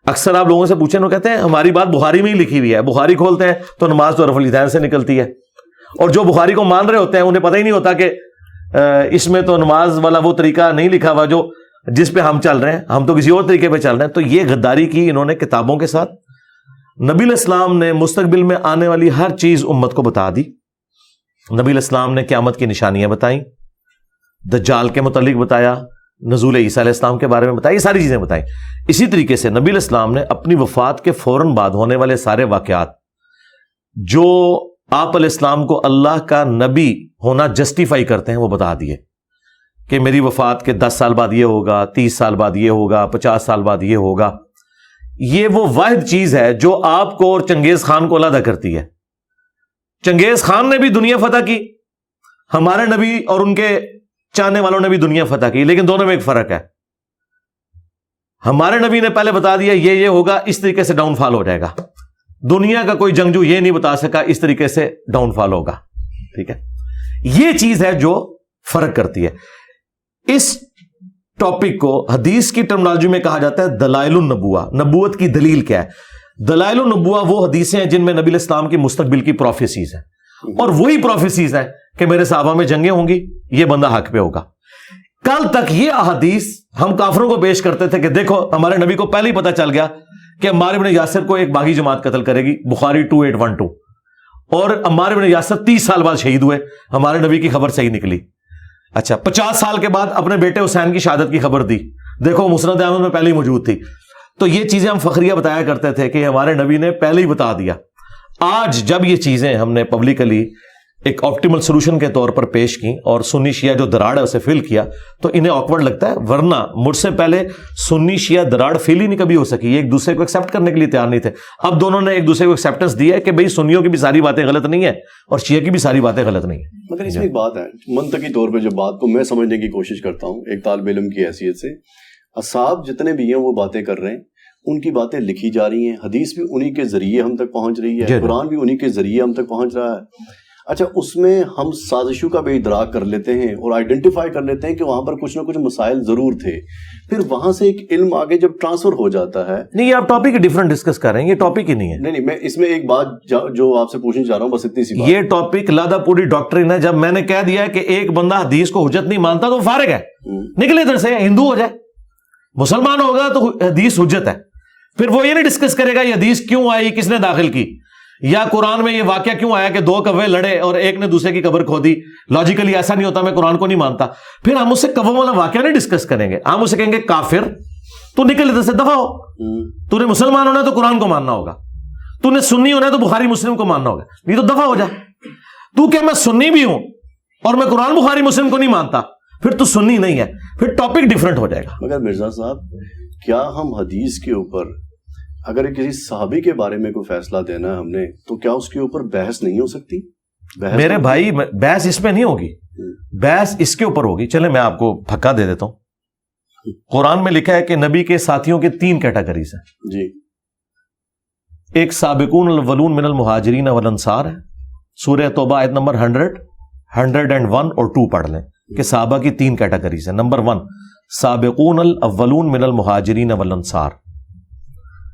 اکثر آپ لوگوں سے پوچھیں وہ کہتے ہیں ہماری بات بخاری میں ہی لکھی ہوئی ہے, بخاری کھولتے ہیں تو نماز تو رفع الیدین سے نکلتی ہے. اور جو بخاری کو مان رہے ہوتے ہیں انہیں پتہ ہی نہیں ہوتا کہ اس میں تو نماز والا وہ طریقہ نہیں لکھا ہوا جو جس پہ ہم چل رہے ہیں, ہم تو کسی اور طریقے پہ چل رہے ہیں. تو یہ غداری کی انہوں نے کتابوں کے ساتھ. نبی علیہ السلام نے مستقبل میں آنے والی ہر چیز امت کو بتا دی. نبی علیہ السلام نے قیامت کی نشانیاں بتائیں, دجال کے متعلق بتایا, نزول عیسیٰ علیہ السلام کے بارے میں بتائی, یہ ساری چیزیں بتائیں. اسی طریقے سے نبی علیہ السلام نے اپنی وفات کے فوراً بعد ہونے والے سارے واقعات جو آپ علیہ السلام کو اللہ کا نبی ہونا جسٹیفائی کرتے ہیں وہ بتا دیے کہ میری وفات کے 10 سال بعد یہ ہوگا, 30 سال بعد یہ ہوگا, 50 سال بعد یہ ہوگا. یہ وہ واحد چیز ہے جو آپ کو اور چنگیز خان کو علیحدہ کرتی ہے. چنگیز خان نے بھی دنیا فتح کی, ہمارے نبی اور ان کے چاہنے والوں نے بھی دنیا فتح کی, لیکن دونوں میں ایک فرق ہے. ہمارے نبی نے پہلے بتا دیا یہ ہوگا, اس طریقے سے ڈاؤن فال ہو جائے گا. دنیا کا کوئی جنگجو یہ نہیں بتا سکا اس طریقے سے ڈاؤن فال ہوگا. ٹھیک ہے, یہ چیز ہے جو فرق کرتی ہے. اس ٹاپک کو حدیث کی ٹرمنالوجی میں کہا جاتا ہے دلائل النبوہ. نبوت کی دلیل کیا ہے؟ دلائل النبوہ وہ حدیثیں ہیں جن میں نبی علیہ السلام کی مستقبل کی پروفیسیز ہیں, اور وہی پروفیسیز ہیں کہ میرے صحابہ میں جنگیں ہوں گی, یہ بندہ حق پہ ہوگا. کل تک یہ احادیث ہم کافروں کو پیش کرتے تھے کہ دیکھو ہمارے نبی کو پہلے ہی پتہ چل گیا کہ عمار بن یاسر کو ایک باغی جماعت قتل کرے گی, بخاری 2812, اور عمار بن یاسر 30 سال بعد شہید ہوئے, ہمارے نبی کی خبر صحیح نکلی. اچھا 50 سال کے بعد اپنے بیٹے حسین کی شہادت کی خبر دی, دیکھو مسند احمد میں پہلے ہی موجود تھی. تو یہ چیزیں ہم فخریہ بتایا کرتے تھے کہ ہمارے نبی نے پہلے ہی بتا دیا. آج جب یہ چیزیں ہم نے پبلکلی ایک آپٹیمل سولوشن کے طور پر پیش کی اور سنی شیعہ جو دراڑ ہے اسے فل کیا, تو انہیں آکورڈ لگتا ہے, ورنہ مجھ سے پہلے سنی شیعہ دراڑ فل ہی نہیں کبھی ہو سکی. ایک دوسرے کو ایکسیپٹ کرنے کے لیے تیار نہیں تھے. اب دونوں نے ایک دوسرے کو ایکسیپٹنس دی ہے کہ بھئی سنیوں کی بھی ساری باتیں غلط نہیں ہے اور شیعہ کی بھی ساری باتیں غلط نہیں ہیں. مگر اس میں ایک بات ہے, منطقی طور پہ جو بات کو میں سمجھنے کی کوشش کرتا ہوں ایک طالب علم کی حیثیت سے, اصحاب جتنے بھی ہیں وہ باتیں کر رہے ہیں, ان کی باتیں لکھی جا رہی ہیں, حدیث بھی انہی کے ذریعے ہم تک پہنچ رہی ہے, قرآن بھی انہی کے ذریعے ہم تک پہنچ رہا ہے. اچھا اس میں ہم سازشوں کا بھی ادراک کر لیتے ہیں اور آئیڈینٹیفائی کر لیتے ہیں کہ وہاں پر کچھ نہ کچھ مسائل ضرور تھے. پھر وہاں سے ایک علم آگے جب ٹرانسفر ہو جاتا ہے. نہیں آپ ٹاپک ڈیفرنٹ ڈسکس کر رہے ہیں, یہ ٹاپک ہی نہیں ہے. نہیں میں اس میں ایک بات جو آپ سے پوچھنا چاہ رہا ہوں بس اتنی سی بات. یہ ٹاپک لادا پوری ڈاکٹرین ہے. جب میں نے کہہ دیا کہ ایک بندہ حدیث کو حجت نہیں مانتا تو فارغ ہے, نکلے ادھر سے, ہندو ہو جائے, مسلمان ہوگا تو حدیث حجت ہے. پھر وہ یہ نہیں ڈسکس کرے گا یہ حدیث کیوں آئی, کس نے داخل کی, یا قرآن میں یہ واقعہ کیوں آیا کہ 2 کوے لڑے اور ایک نے دوسرے کی قبر کھودی. لاجیکلی ایسا نہیں ہوتا, میں قرآن کو نہیں مانتا. پھر ہم اس سے کووں والا واقعہ نہیں ڈسکس کریں گے, ہم اسے کہیں گے کافر, تو نکل ادھر سے, دفع ہو. تو نے مسلمان ہونا ہے تو قرآن کو ماننا ہوگا, تو نے سنی ہونا ہے تو بخاری مسلم کو ماننا ہوگا, نہیں تو دفع ہو جا. تو کہ میں سنی بھی ہوں اور میں قرآن بخاری مسلم کو نہیں مانتا, پھر تو سنی نہیں ہے, پھر ٹاپک ڈیفرنٹ ہو جائے گا. مگر مرزا صاحب کیا ہم حدیث کے اوپر اگر کسی صحابی کے بارے میں کوئی فیصلہ دینا ہے ہم نے, تو کیا اس کے اوپر بحث نہیں ہو سکتی؟ میرے بھائی بحث اس میں نہیں ہوگی, بحث اس کے اوپر ہوگی. چلے میں آپ کو پھکا دے دیتا ہوں. قرآن میں لکھا ہے کہ نبی کے ساتھیوں کے 3 کیٹیگریز ہیں جی. ایک سابقون الاولون من المہاجرین والانصار ہے, سورہ توبہ آیت نمبر 100, 101 اور 2 پڑھ لیں کہ صحابہ کی 3 کیٹیگریز ہیں. نمبر 1 سابقون الاولون من المہاجرین والانصار.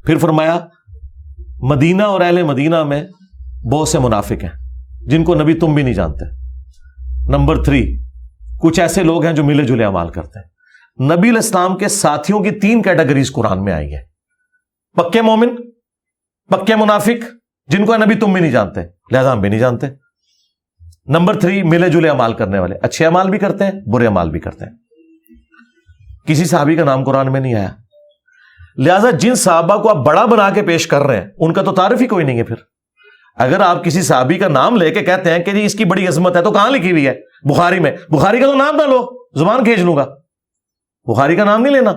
پھر فرمایا مدینہ اور اہل مدینہ میں بہت سے منافق ہیں جن کو نبی تم بھی نہیں جانتے. نمبر 3 کچھ ایسے لوگ ہیں جو ملے جلے اعمال کرتے ہیں. نبی علیہ السلام کے ساتھیوں کی 3 کیٹیگریز قرآن میں آئی ہیں, پکے مومن, پکے منافق جن کو نبی تم بھی نہیں جانتے لہذا ہم بھی نہیں جانتے. نمبر 3 ملے جلے اعمال کرنے والے, اچھے اعمال بھی کرتے ہیں برے اعمال بھی کرتے ہیں. کسی صحابی کا نام قرآن میں نہیں آیا. لہذا جن صحابہ کو آپ بڑا بنا کے پیش کر رہے ہیں ان کا تو تعارف ہی کوئی نہیں ہے. پھر اگر آپ کسی صحابی کا نام لے کے کہتے ہیں کہ جی اس کی بڑی عظمت ہے, تو کہاں لکھی ہوئی ہے؟ بخاری میں. بخاری کا تو نام نہ لو, زبان کھینچ لوں گا. بخاری کا نام نہیں لینا.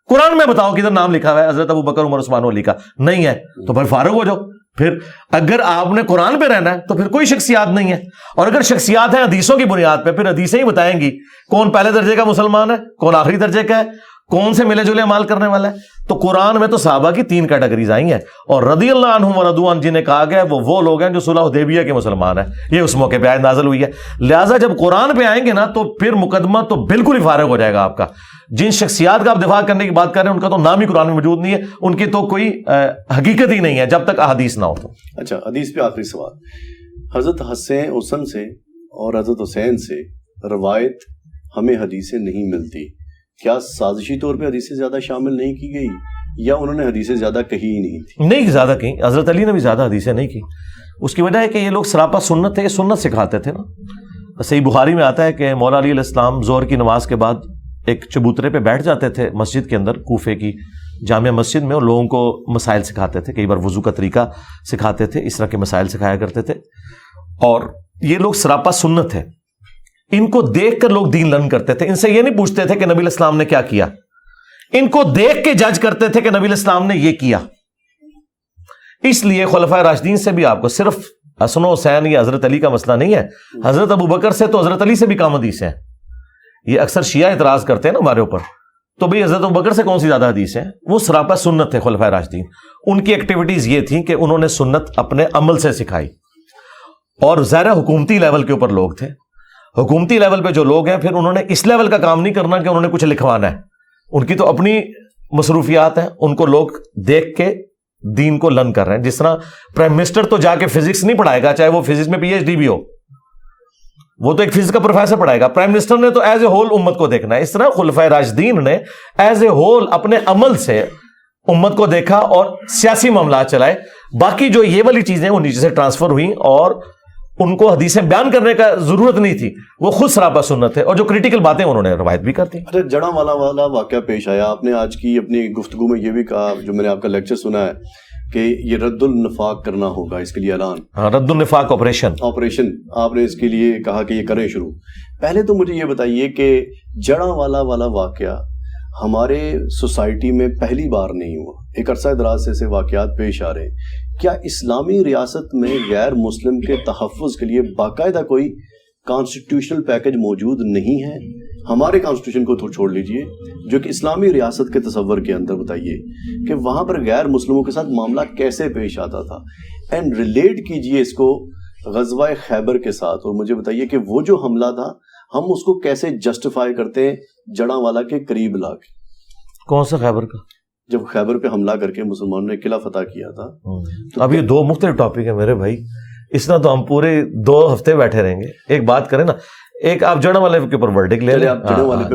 قرآن میں بتاؤ کدھر نام لکھا ہوا ہے حضرت ابو بکر عمر عثمان علی کا؟ نہیں ہے, تو پھر فارغ ہو جاؤ. پھر اگر آپ نے قرآن پہ رہنا ہے تو پھر کوئی شخصیات نہیں ہے, اور اگر شخصیات ہیں حدیثوں کی بنیاد پہ, پھر حدیثیں ہی بتائیں گی کون پہلے درجے کا مسلمان ہے, کون آخری درجے کا ہے, کون سے ملے جلے اعمال کرنے والا ہے. تو قرآن میں تو صحابہ کی 3 کیٹیگریز آئی ہیں, اور رضی اللہ عنہم ورضوا عنہ جنہیں کہا گیا وہ لوگ ہیں جو صلح حدیبیہ کے مسلمان ہیں. یہ اس موقع پہ آیت نازل ہوئی ہے. لہٰذا جب قرآن پہ آئیں گے نا تو پھر مقدمہ تو بالکل ہی فارغ ہو جائے گا آپ کا. جن شخصیات کا آپ دفاع کرنے کی بات کر رہے ہیں ان کا تو نام ہی قرآن میں موجود نہیں ہے, ان کی تو کوئی حقیقت ہی نہیں ہے جب تک احادیث نہ ہو. تو اچھا, حدیث پہ آخری سوال. حضرت حسن سے اور حضرت حسین سے روایت ہمیں حدیثیں نہیں ملتی, کیا سازشی طور پہ حدیثیں زیادہ شامل نہیں کی گئی, یا انہوں نے حدیثیں زیادہ کہی ہی نہیں تھی؟ نہیں زیادہ کہیں, حضرت علی نے بھی زیادہ حدیثیں نہیں کی. اس کی وجہ ہے کہ یہ لوگ سراپا سنت ہے, یہ سنت سکھاتے تھے نا. صحیح بخاری میں آتا ہے کہ مولا علی علیہ السلام ظہر کی نماز کے بعد ایک چبوترے پہ بیٹھ جاتے تھے مسجد کے اندر, کوفے کی جامع مسجد میں, اور لوگوں کو مسائل سکھاتے تھے. کئی بار وضو کا طریقہ سکھاتے تھے, اس طرح کے مسائل سکھایا کرتے تھے. اور یہ لوگ سراپا سنت ہے, ان کو دیکھ کر لوگ دین لرن کرتے تھے. ان سے یہ نہیں پوچھتے تھے کہ نبی علیہ السلام نے کیا کیا, ان کو دیکھ کے جج کرتے تھے کہ نبی علیہ السلام نے یہ کیا. اس لیے خلفائے راشدین سے بھی آپ کو صرف حسن و حسین یا حضرت علی کا مسئلہ نہیں ہے, حضرت ابو بکر سے تو حضرت علی سے بھی کم حدیث ہیں. یہ اکثر شیعہ اعتراض کرتے ہیں نا ہمارے اوپر, تو بھئی حضرت ابو بکر سے کون سی زیادہ حدیث ہیں؟ وہ سراپا سنت تھے خلفائے راشدین. ان کی ایکٹیویٹیز یہ تھیں کہ انہوں نے سنت اپنے عمل سے سکھائی. اور ظاہر حکومتی لیول کے اوپر لوگ تھے, حکومتی لیول پہ جو لوگ ہیں پھر انہوں نے اس لیول کا کام نہیں کرنا کہ انہوں نے کچھ لکھوانا ہے, ان کی تو اپنی مصروفیات ہیں, ان کو لوگ دیکھ کے دین کو لرن کر رہے ہیں. جس طرح پرائم منسٹر تو جا کے فزکس نہیں پڑھائے گا, چاہے وہ فزکس میں پی ایچ ڈی بھی ہو, وہ تو ایک فزکس کا پروفیسر پڑھائے گا. پرائم منسٹر نے تو ایز اے ہول امت کو دیکھنا ہے. اس طرح خلفائے راشدین نے ایز اے ہول اپنے عمل سے امت کو دیکھا اور سیاسی معاملات چلائے. باقی جو یہ والی چیزیں وہ نیچے سے ٹرانسفر ہوئیں, اور ان کو حدیثیں بیان کرنے کا ضرورت نہیں تھی, وہ خود سراپا سنت ہے. اور جو کریٹیکل باتیں انہوں نے روایت بھی کر دی. اچھا, جڑا والا واقعہ پیش آیا, آپ نے آج کی اپنی گفتگو میں یہ بھی کہا, جو میں نے آپ کا لیکچر سنا ہے, کہ یہ رد النفاق کرنا ہوگا, اس کے لیے اعلان, رد النفاق آپریشن آپ نے اس کے لیے کہا کہ یہ کریں شروع. پہلے تو مجھے یہ بتائیے کہ جڑا والا واقعہ ہمارے سوسائٹی میں پہلی بار نہیں ہوا, ایک عرصہ دراز سے ایسے واقعات پیش آ رہے ہیں. کیا اسلامی ریاست میں غیر مسلم کے تحفظ کے لیے باقاعدہ کوئی کانسٹیٹیوشنل پیکج موجود نہیں ہے؟ ہمارے کانسٹیٹیوشن کو چھوڑ لیجئے, جو کہ اسلامی ریاست کے تصور کے اندر بتائیے کہ وہاں پر غیر مسلموں کے ساتھ معاملہ کیسے پیش آتا تھا, اینڈ ریلیٹ کیجئے اس کو غزوہ خیبر کے ساتھ, اور مجھے بتائیے کہ وہ جو حملہ تھا ہم اس کو کیسے جسٹیفائی کرتے ہیں جڑاں والا کے قریب لا کے. کون سا خیبر کا؟ جب خیبر پہ حملہ کر کے مسلمانوں نے قلعہ فتح کیا تھا. اب یہ دو مختلف ٹاپک ہیں میرے بھائی, اس طرح تو ہم پورے 2 ہفتے بیٹھے رہیں گے. ایک بات کریں نا, ایک آپ جڑا والے کے اوپر ورڈک لے لیں.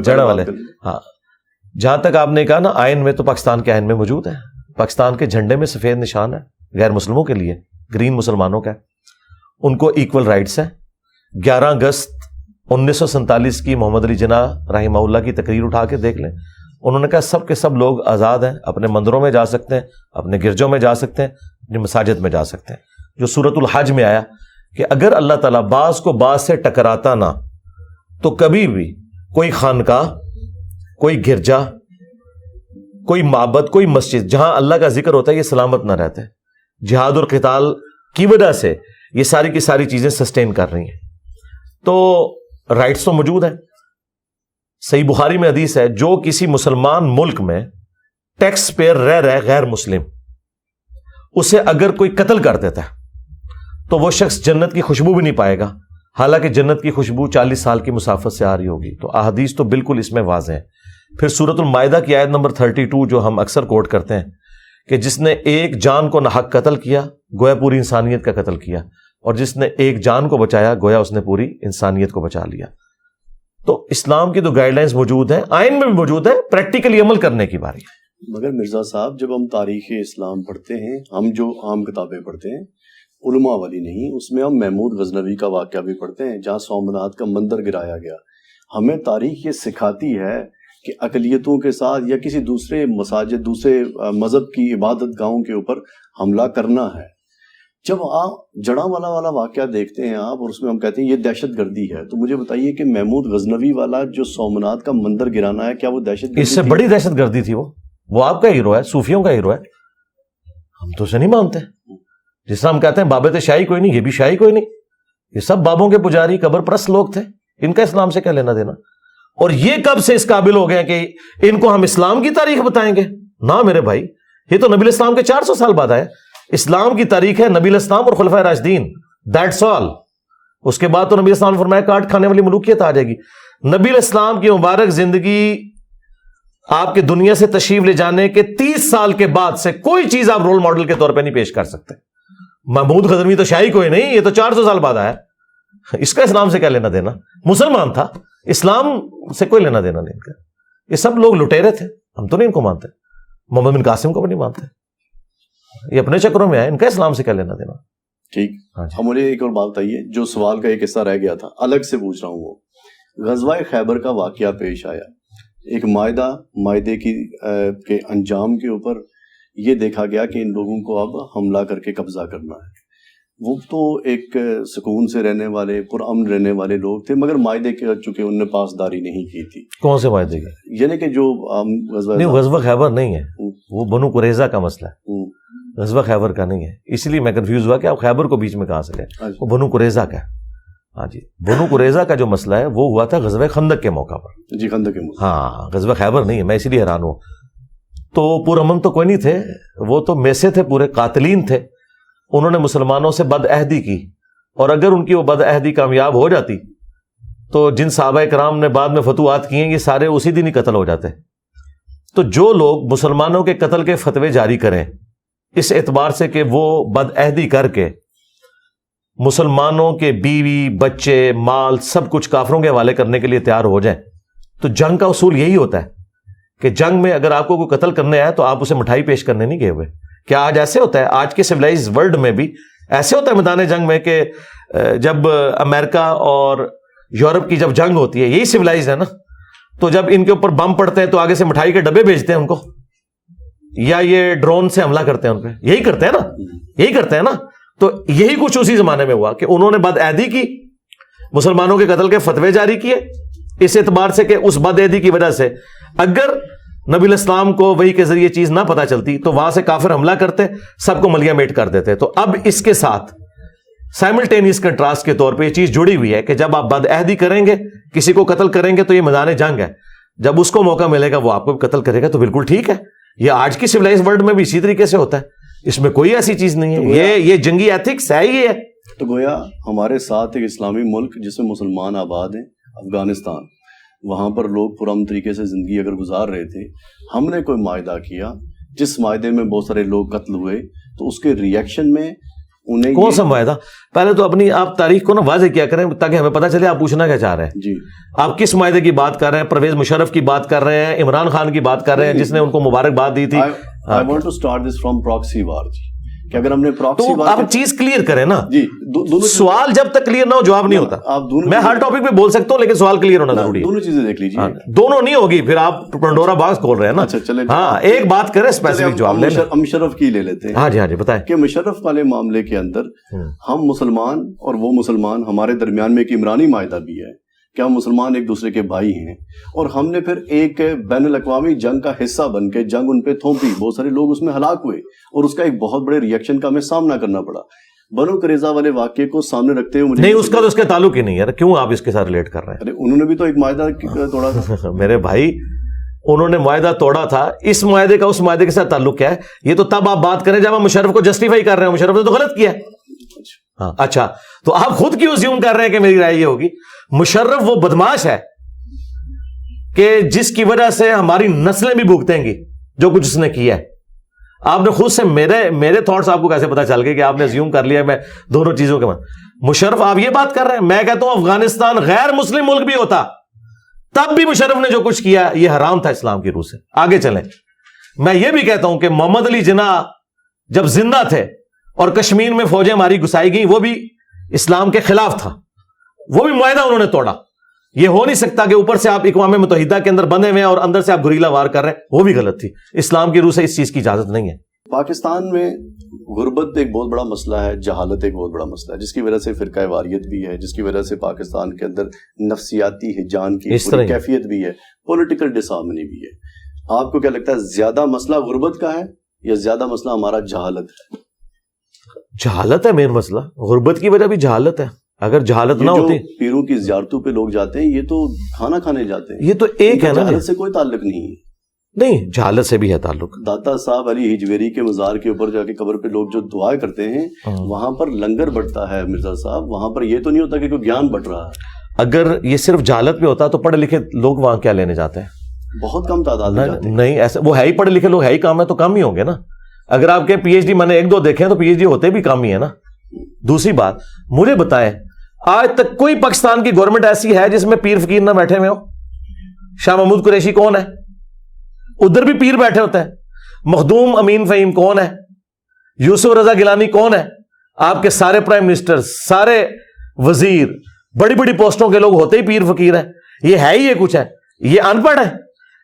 جڑا والے, ہاں, جہاں تک آپ نے کہا نا آئین میں, تو پاکستان کے آئین میں موجود ہے. پاکستان کے جھنڈے میں سفید نشان ہے, غیر مسلموں کے لیے گرین مسلمانوں کا ہے. ان کو ایکول رائٹس ہیں. 11 اگست 1947 کی محمد علی جناح رحمہ اللہ کی تقریر اٹھا کے دیکھ لیں. انہوں نے کہا سب کے سب لوگ آزاد ہیں, اپنے مندروں میں جا سکتے ہیں, اپنے گرجوں میں جا سکتے ہیں, اپنی مساجد میں جا سکتے ہیں. جو سورۃ الحج میں آیا کہ اگر اللہ تعالیٰ بعض کو بعض سے ٹکراتا نہ, تو کبھی بھی کوئی خانقاہ, کوئی گرجا, کوئی معبد, کوئی مسجد جہاں اللہ کا ذکر ہوتا ہے یہ سلامت نہ رہتے. جہاد اور قتال کی وجہ سے یہ ساری کی ساری چیزیں سسٹین کر رہی ہیں. تو رائٹس تو موجود ہیں. صحیح بخاری میں حدیث ہے, جو کسی مسلمان ملک میں ٹیکس پیئر رہ رہے غیر مسلم, اسے اگر کوئی قتل کر دیتا ہے تو وہ شخص جنت کی خوشبو بھی نہیں پائے گا, حالانکہ جنت کی خوشبو 40 سال کی مسافت سے آ رہی ہوگی. تو احادیث تو بالکل اس میں واضح ہیں. پھر سورۃ المائدہ کی آیت نمبر 32 جو ہم اکثر کوٹ کرتے ہیں کہ جس نے ایک جان کو ناحق قتل کیا گویا پوری انسانیت کا قتل کیا, اور جس نے ایک جان کو بچایا گویا اس نے پوری انسانیت کو بچا لیا. تو اسلام کی تو گائیڈ لائنز موجود ہیں, آئین میں بھی موجود ہے, پریکٹیکلی عمل کرنے کی باری ہے. مگر مرزا صاحب جب ہم تاریخ اسلام پڑھتے ہیں, ہم جو عام کتابیں پڑھتے ہیں علماء والی نہیں, اس میں ہم محمود غزنوی کا واقعہ بھی پڑھتے ہیں جہاں سومناتھ کا مندر گرایا گیا. ہمیں تاریخ یہ سکھاتی ہے کہ اقلیتوں کے ساتھ یا کسی دوسرے مساجد, دوسرے مذہب کی عبادت گاہوں کے اوپر حملہ کرنا ہے. جب آپ جڑا والا واقعہ دیکھتے ہیں آپ, اور اس میں ہم کہتے ہیں یہ دہشت گردی ہے, تو مجھے بتائیے کہ محمود غزنوی والا جو سومناتھ کا مندر گرانا ہے, کیا وہ دہشت گردی اس سے بڑی دہشت گردی تھی؟ وہ آپ کا ہیرو ہے, صوفیوں کا ہیرو ہے. ہم تو اسے نہیں مانتے. جس طرح ہم کہتے ہیں بابے تھے شاہی کوئی نہیں, یہ بھی شاہی کوئی نہیں. یہ سب بابوں کے پجاری, قبر پرست لوگ تھے. ان کا اسلام سے کیا لینا دینا؟ اور یہ کب سے اس قابل ہو گئے کہ ان کو ہم اسلام کی تاریخ بتائیں گے؟ نہ میرے بھائی, یہ تو نبی الاسلام کے 400 سال بعد آئے. اسلام کی تاریخ ہے نبی الاسلام اور خلفائے راشدین, دیٹس آل. اس کے بعد تو نبی الاسلام نے فرمایا کاٹ کھانے والی ملوکیت آ جائے گی. نبی الاسلام کی مبارک زندگی آپ کے دنیا سے تشریف لے جانے کے 30 سال کے بعد سے کوئی چیز آپ رول ماڈل کے طور پہ نہیں پیش کر سکتے. محمود غزنوی تو شاہی کوئی نہیں, یہ تو 400 سال بعد آیا. اس کا اسلام سے کیا لینا دینا؟ مسلمان تھا, اسلام سے کوئی لینا دینا نہیں ان کا. یہ سب لوگ لٹیرے تھے, ہم تو نہیں ان کو مانتے. محمد بن قاسم کو بھی نہیں مانتے, یہ اپنے چکروں میں آئے, ان کا اسلام سے کیا لینا دینا. ٹھیک, ہم مجھے ایک اور بات بتائیے, جو سوال کا ایک حصہ رہ گیا تھا الگ سے پوچھ رہا ہوں. وہ غزوہ خیبر کا واقعہ پیش آیا, ایک معاہدے کے انجام کے اوپر یہ دیکھا گیا کہ ان لوگوں کو اب حملہ کر کے قبضہ کرنا ہے. وہ تو ایک سکون سے رہنے والے, پرامن رہنے والے لوگ تھے, مگر معاہدے کے چونکہ انہوں نے پاسداری نہیں کی تھی. کون سے معاہدے کی؟ یعنی کہ جو غزوہ خیبر نہیں ہے, وہ بنو قریظہ کا مسئلہ ہے, غزوہ خیبر کا نہیں ہے. اس لیے میں کنفیوز ہوا کہ آپ خیبر کو بیچ میں کہاں سے لیں. وہ بنو قریظہ کا ہے. ہاں جی, بنو قریظہ کا جو مسئلہ ہے وہ ہوا تھا غزوہ خندق کے موقع پر. جی, خندق کے موقع. ہاں, غزوہ خیبر نہیں ہے, میں اسی لیے حیران ہوں. تو پرامن تو کوئی نہیں تھے, وہ تو میسے تھے, پورے قاتلین تھے. انہوں نے مسلمانوں سے بد عہدی کی, اور اگر ان کی وہ بد عہدی کامیاب ہو جاتی تو جن صحابہ کرام نے بعد میں فتوحات کیے یہ سارے اسی دن ہی قتل ہو جاتے. تو جو لوگ مسلمانوں کے قتل کے فتوے جاری کریں اس اعتبار سے کہ وہ بد عہدی کر کے مسلمانوں کے بیوی بچے مال سب کچھ کافروں کے حوالے کرنے کے لیے تیار ہو جائیں, تو جنگ کا اصول یہی ہوتا ہے کہ جنگ میں اگر آپ کو کوئی قتل کرنے آئے تو آپ اسے مٹھائی پیش کرنے نہیں گئے ہوئے. کیا آج ایسے ہوتا ہے؟ آج کے سویلائز ورلڈ میں بھی ایسے ہوتا ہے میدان جنگ میں کہ جب امریکہ اور یورپ کی جب جنگ ہوتی ہے, یہی سویلائز ہے نا, تو جب ان کے اوپر بم پڑتے ہیں تو آگے سے مٹھائی کے ڈبے بھیجتے ہیں ان کو, یا یہ ڈرون سے حملہ کرتے ہیں ان پہ, یہی کرتے ہیں نا, یہی کرتے ہیں نا. تو یہی کچھ اسی زمانے میں ہوا کہ انہوں نے بد عہدی کی, مسلمانوں کے قتل کے فتوے جاری کیے, اس اعتبار سے کہ اس بد عہدی کی وجہ سے اگر نبی الاسلام کو وحی کے ذریعے چیز نہ پتہ چلتی تو وہاں سے کافر حملہ کرتے, سب کو ملیا میٹ کر دیتے. تو اب اس کے ساتھ سائملٹینیس کنٹراسٹ کے طور پہ یہ چیز جڑی ہوئی ہے کہ جب آپ بد عہدی کریں گے, کسی کو قتل کریں گے تو یہ میدان جنگ ہے, جب اس کو موقع ملے گا وہ آپ کو بھی قتل کرے گا, تو بالکل ٹھیک ہے. یہ آج کی سویلائز ورلڈ میں بھی اسی طریقے سے ہوتا ہے, اس میں کوئی ایسی چیز نہیں ہے. یہ جنگی ایتھکس ہے ہی ہے. تو گویا ہمارے ساتھ ایک اسلامی ملک جس میں مسلمان آباد ہیں, افغانستان, وہاں پر لوگ پرامن طریقے سے زندگی اگر گزار رہے تھے، ہم نے کوئی معاہدہ کیا جس معاہدے میں بہت سارے لوگ قتل ہوئے، تو اس کے ریئیکشن میں انہیں کون سا معاہدہ؟ پہلے تو اپنی آپ تاریخ کو نا واضح کیا کریں تاکہ ہمیں پتہ چلے آپ پوچھنا کیا چاہ رہے ہیں. جی آپ کس معاہدے کی بات کر رہے ہیں؟ پرویز مشرف کی بات کر رہے ہیں، عمران خان کی بات کر رہے ہیں جس نے ان کو مبارکباد دی تھی؟ I want to start this from proxy war جی، کہ اگر ہم نے پراکسی تو آپ چیز کلیئر کریں نا جی، دونوں سوال جب تک کلیئر نہ ہو جواب نہیں ہوتا. آپ دونوں میں ہر ٹاپک پہ بول سکتا ہوں لیکن سوال کلیئر ہونا ضروری ہے. دونوں چیزیں دیکھ لیجیے. دونوں نہیں ہوگی پھر آپ پنڈورا باکس کھول رہے ہیں نا. اچھا چلیں، ہاں ایک بات کریں اسپیسیفک جواب لیں. مشرف کی لے لیتے ہیں. ہاں جی بتائیں. کہ مشرف والے معاملے کے اندر ہم مسلمان اور وہ مسلمان، ہمارے درمیان میں ایک عمرانی معاہدہ بھی ہے کہ ہم مسلمان ایک دوسرے کے بھائی ہیں، اور ہم نے پھر ایک بین الاقوامی جنگ کا حصہ بن کے جنگ ان پہ تھوپی، بہت سارے لوگ اس میں ہلاک ہوئے، اور اس کا ایک بہت بڑے ریئیکشن کا ہمیں سامنا کرنا پڑا. بنو قریظہ والے واقعے کو سامنے رکھتے ہوئے نہیں، اس کا تو اس کے تعلق ہی نہیں ہے. کیوں آپ اس کے ساتھ ریلیٹ کر رہے ہیں؟ ارے انہوں نے بھی تو ایک معاہدہ توڑا تھا. میرے بھائی انہوں نے معاہدہ توڑا تھا، اس معاہدے کا اس معاہدے کے ساتھ تعلق کیا ہے؟ یہ تو تب آپ بات کریں جب آپ مشرف کو جسٹیفائی کر رہے ہیں. مشرف نے تو غلط کیا. ہاں اچھا، تو آپ خود کیوں زیوم کر رہے ہیں کہ میری رائے یہ ہوگی؟ مشرف وہ بدماش ہے کہ جس کی وجہ سے ہماری نسلیں بھی بھگتیں گی جو کچھ اس نے کیا ہے. آپ نے خود سے میرے تھاٹس آپ کو کیسے پتا چل گئے کہ آپ نے زیوم کر لیا میں دونوں چیزوں کے مشرف آپ یہ بات کر رہے ہیں. میں کہتا ہوں افغانستان غیر مسلم ملک بھی ہوتا تب بھی مشرف نے جو کچھ کیا یہ حرام تھا اسلام کی روح سے. آگے چلیں. میں یہ بھی کہتا ہوں کہ محمد علی جناح جب زندہ تھے اور کشمیر میں فوجیں ہماری گھسائی گئیں وہ بھی اسلام کے خلاف تھا، وہ بھی معاہدہ انہوں نے توڑا. یہ ہو نہیں سکتا کہ اوپر سے آپ اقوام متحدہ کے اندر بندے ہوئے اور اندر سے آپ گریلا وار کر رہے ہیں، وہ بھی غلط تھی. اسلام کی روح سے اس چیز کی اجازت نہیں ہے. پاکستان میں غربت ایک بہت بڑا مسئلہ ہے، جہالت ایک بہت بڑا مسئلہ ہے، جس کی وجہ سے فرقہ واریت بھی ہے، جس کی وجہ سے پاکستان کے اندر نفسیاتی ہجان کی کیفیت بھی ہے، پولیٹیکل ڈس ہارمنی بھی ہے. آپ کو کیا لگتا ہے زیادہ مسئلہ غربت کا ہے یا زیادہ مسئلہ ہمارا جہالت ہے؟ جہالت ہے مین مسئلہ. غربت کی وجہ بھی جہالت ہے. اگر جہالت نہ ہوتی، پیروں کی زیارتوں پہ لوگ جاتے ہیں، یہ تو کھانا کھانے جاتے ہیں، یہ تو ایک ہے نا. جہالت سے کوئی تعلق نہیں ہے. نہیں، جہالت سے بھی ہے تعلق. داتا صاحب علی ہجویری کے مزار کے اوپر جا کے قبر پہ لوگ جو دعائیں کرتے ہیں وہاں پر لنگر بٹتا ہے مرزا صاحب، وہاں پر یہ تو نہیں ہوتا کہ کوئی گیان بٹ رہا ہے. اگر یہ صرف جہالت میں ہوتا تو پڑھے لکھے لوگ وہاں کیا لینے جاتے ہیں؟ بہت کم تعداد میں جاتے ہیں. نہیں ایسا، وہ ہے ہی پڑھے لکھے لوگ، ہے ہی کام ہے تو کم ہی ہوں گے نا. اگر آپ کے پی ایچ ڈی میں نے ایک دو دیکھے ہیں تو پی ایچ ڈی ہوتے بھی کام ہی ہے نا. دوسری بات مجھے بتائیں، آج تک کوئی پاکستان کی گورنمنٹ ایسی ہے جس میں پیر فقیر نہ بیٹھے ہوئے ہو؟ شاہ محمود قریشی کون ہے؟ ادھر بھی پیر بیٹھے ہوتے ہیں. مخدوم امین فہیم کون ہے؟ یوسف رضا گیلانی کون ہے؟ آپ کے سارے پرائم منسٹر، سارے وزیر، بڑی بڑی پوسٹوں کے لوگ ہوتے ہی پیر فقیر ہیں. یہ ہے ہی یہ کچھ ہے، یہ ان پڑھ ہے.